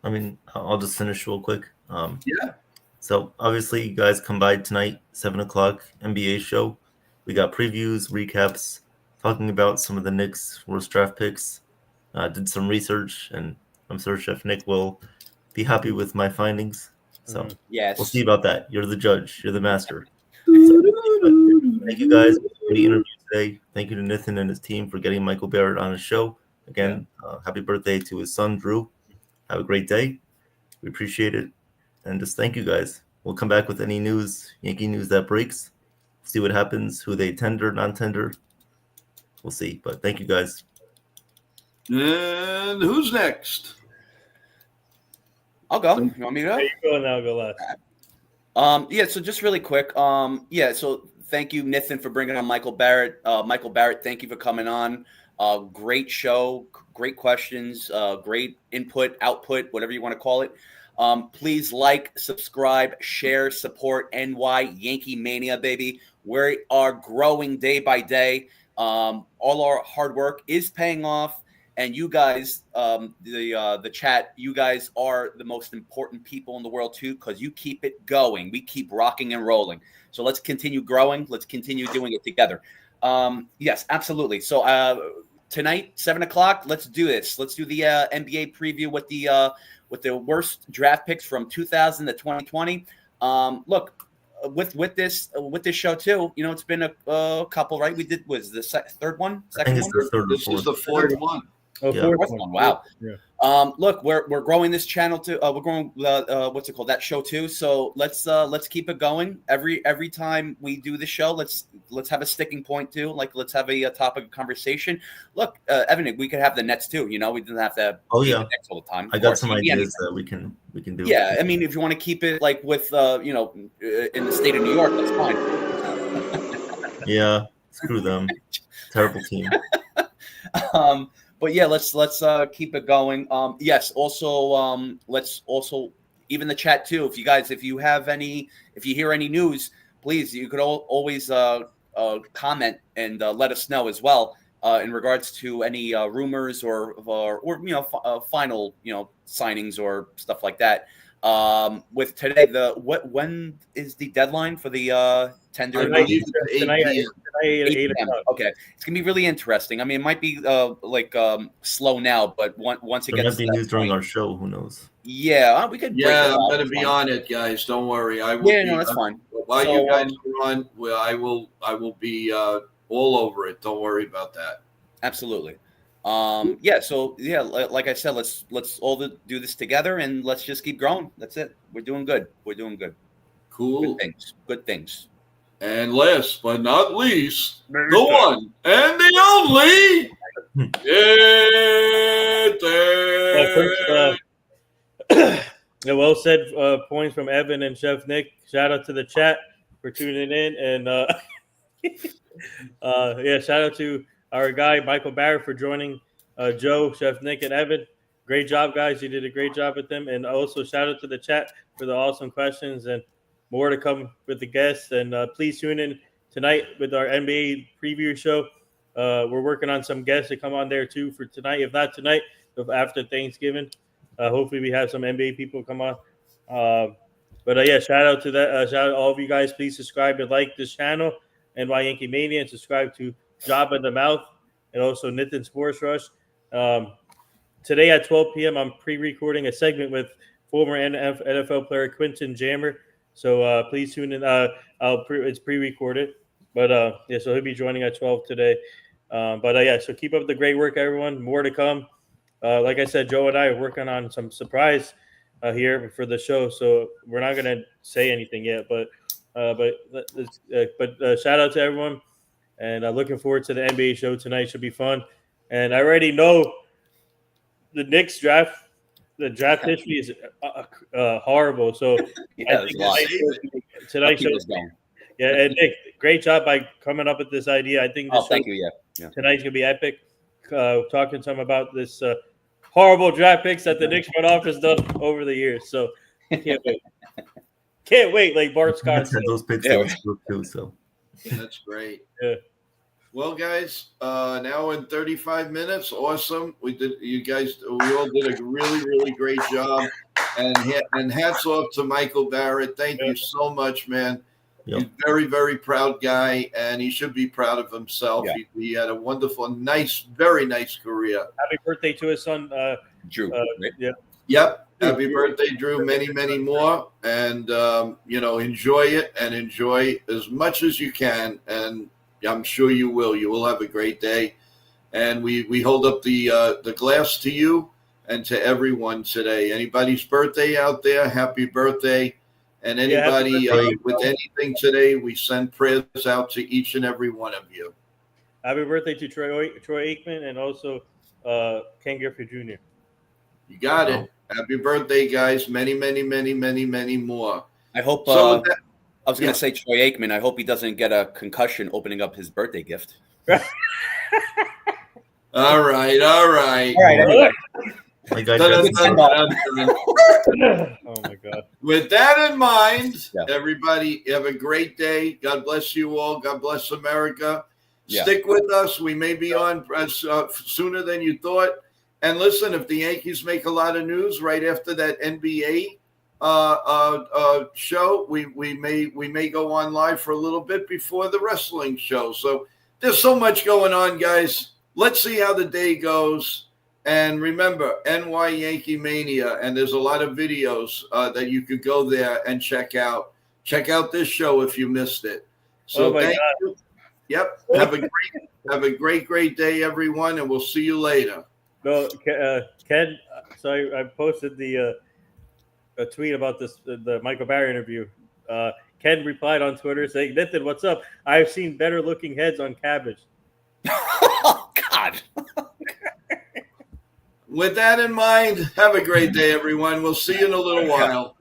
I mean, I'll just finish real quick. Yeah. So obviously, you guys come by tonight, 7 o'clock NBA show. We got previews, recaps, talking about some of the Knicks' worst draft picks. Did some research, and I'm sure Chef Nick will be happy with my findings. So we'll see Yes. about that. You're the judge. You're the master. So, but thank you guys. Great interview today. Thank you to Nathan and his team for getting Michael Barrett on his show. Again, happy birthday to his son, Drew. Have a great day. We appreciate it. And just thank you guys. We'll come back with any news, Yankee news that breaks. See what happens, who they tender, non-tender. We'll see. But thank you guys. And who's next? I'll go. You want me to go? There you go, and I'll go last. Yeah, so just really quick. So thank you, Nathan, for bringing on Michael Barrett. Michael Barrett, thank you for coming on. Great show, great questions, great input, output, whatever you want to call it. Please like, subscribe, share, support NY Yankee Mania, baby. We are growing day by day. All our hard work is paying off. And you guys, the chat, you guys are the most important people in the world too, because you keep it going. We keep rocking and rolling. So let's continue growing. Let's continue doing it together. Yes, absolutely. So tonight, 7 o'clock, let's do this. Let's do the NBA preview with the worst draft picks from 2000 to 2020. Look, with this show too, you know, it's been a couple, right? We did was the third one, second one. This is the fourth one. Oh, Yeah. fourth Fourth one. one. Wow. Yeah. Look, we're growing this channel too. We're growing what's it called? That show too. So let's keep it going. Every time we do the show, let's have a sticking point too. Like let's have a topic of conversation. Look, Evan, we could have the Nets too. You know, we didn't have to. Oh beat yeah, the Nets all the time. I got some ideas that we can do. Yeah, I mean, if you want to keep it like with in the state of New York, that's fine. Yeah, screw them. Terrible team. But yeah, let's keep it going. Yes, also let's also even the chat too. If you hear any news, please you could always comment and let us know as well in regards to any rumors or final signings or stuff like that. With today, when is the deadline for the tender? I believe it's Tonight, 8 at 8 p.m. o'clock. Okay, it's gonna be really interesting. I mean, it might be slow now, but once it There gets might be to that news during point, our show. Who knows? yeah, we could. Yeah, break it I'm up. going to It's be fine. on it, guys. Don't worry. I will. Yeah, no, that's fine. While So, you guys are on, well, I will be all over it. Don't worry about that. Absolutely. Like I said, let's all do this together and let's just keep growing. That's it. We're doing good. Cool. Good things. And last but not least, the one and the only. Yeah, well said points from Evan and Chef Nick. Shout out to the chat for tuning in. And shout out to our guy, Michael Barrett, for joining Joe, Chef Nick, and Evan. Great job, guys. You did a great job with them. And also shout out to the chat for the awesome questions and more to come with the guests. And please tune in tonight with our NBA preview show. We're working on some guests to come on there too for tonight. If not tonight, after Thanksgiving. Hopefully we have some NBA people come on. Shout out to that. Shout out to all of you guys. Please subscribe and like this channel, NY Yankee Mania, and subscribe to Job in the Mouth and also Nathan Sports Rush. Today at 12 p.m., I'm pre-recording a segment with former NFL player Quentin Jammer. So please tune in. It's pre-recorded. But so he'll be joining at 12 today. So keep up the great work, everyone. More to come. Like I said, Joe and I are working on some surprise here for the show, so we're not going to say anything yet. But shout out to everyone, and looking forward to the NBA show tonight. Should be fun. And I already know the Knicks draft. The draft history is horrible. So Yeah, I think tonight's show. Yeah, and Nick, great job by coming up with this idea. I think this thank you. Yeah. Tonight's gonna be epic. Talking to him about this horrible draft picks that the Knicks front office done over the years. So can't wait. Can't wait. Like Bart Scott said. Those picks Yeah. too. So That's great. Yeah. Well, guys, now in 35 minutes, awesome. We all did a really, really great job. And hats off to Michael Barrett. Thank you so much, man. Yep. He's a very, very proud guy, and he should be proud of himself. Yeah. He had a wonderful, nice, very nice career. Happy birthday to his son, Drew. right? Yeah. Yep. Happy birthday, Drew. Many, many more. And, enjoy it and enjoy as much as you can. And I'm sure you will. You will have a great day. And we hold up the glass to you and to everyone today. Anybody's birthday out there, happy birthday. And anybody with anything today, we send prayers out to each and every one of you. Happy birthday to Troy Aikman and also Ken Griffey Jr. You got it. Happy birthday, guys. Many, many, many, many, many more. I hope. So I was going to say Troy Aikman. I hope he doesn't get a concussion opening up his birthday gift. All right. Anyway. Like I Dun, just, dun, dun, dun, dun. Oh my God. With that in mind, Yeah. everybody have a great day. God bless you all. God bless America. Yeah. Stick with us. We may be on sooner than you thought. And listen, if the Yankees make a lot of news right after that NBA show, we may go on live for a little bit before the wrestling show. So there's so much going on, guys. Let's see how the day goes. And remember, NY Yankee Mania, and there's a lot of videos that you could go there and check out. Check out this show if you missed it. So thank you. Yep. Have a great day, everyone, and we'll see you later. No, Ken. So I posted a tweet about the Michael Barry interview. Ken replied on Twitter saying, "Nathan, what's up? I've seen better looking heads on cabbage." Oh God. With that in mind, have a great day, everyone. We'll see you in a little while.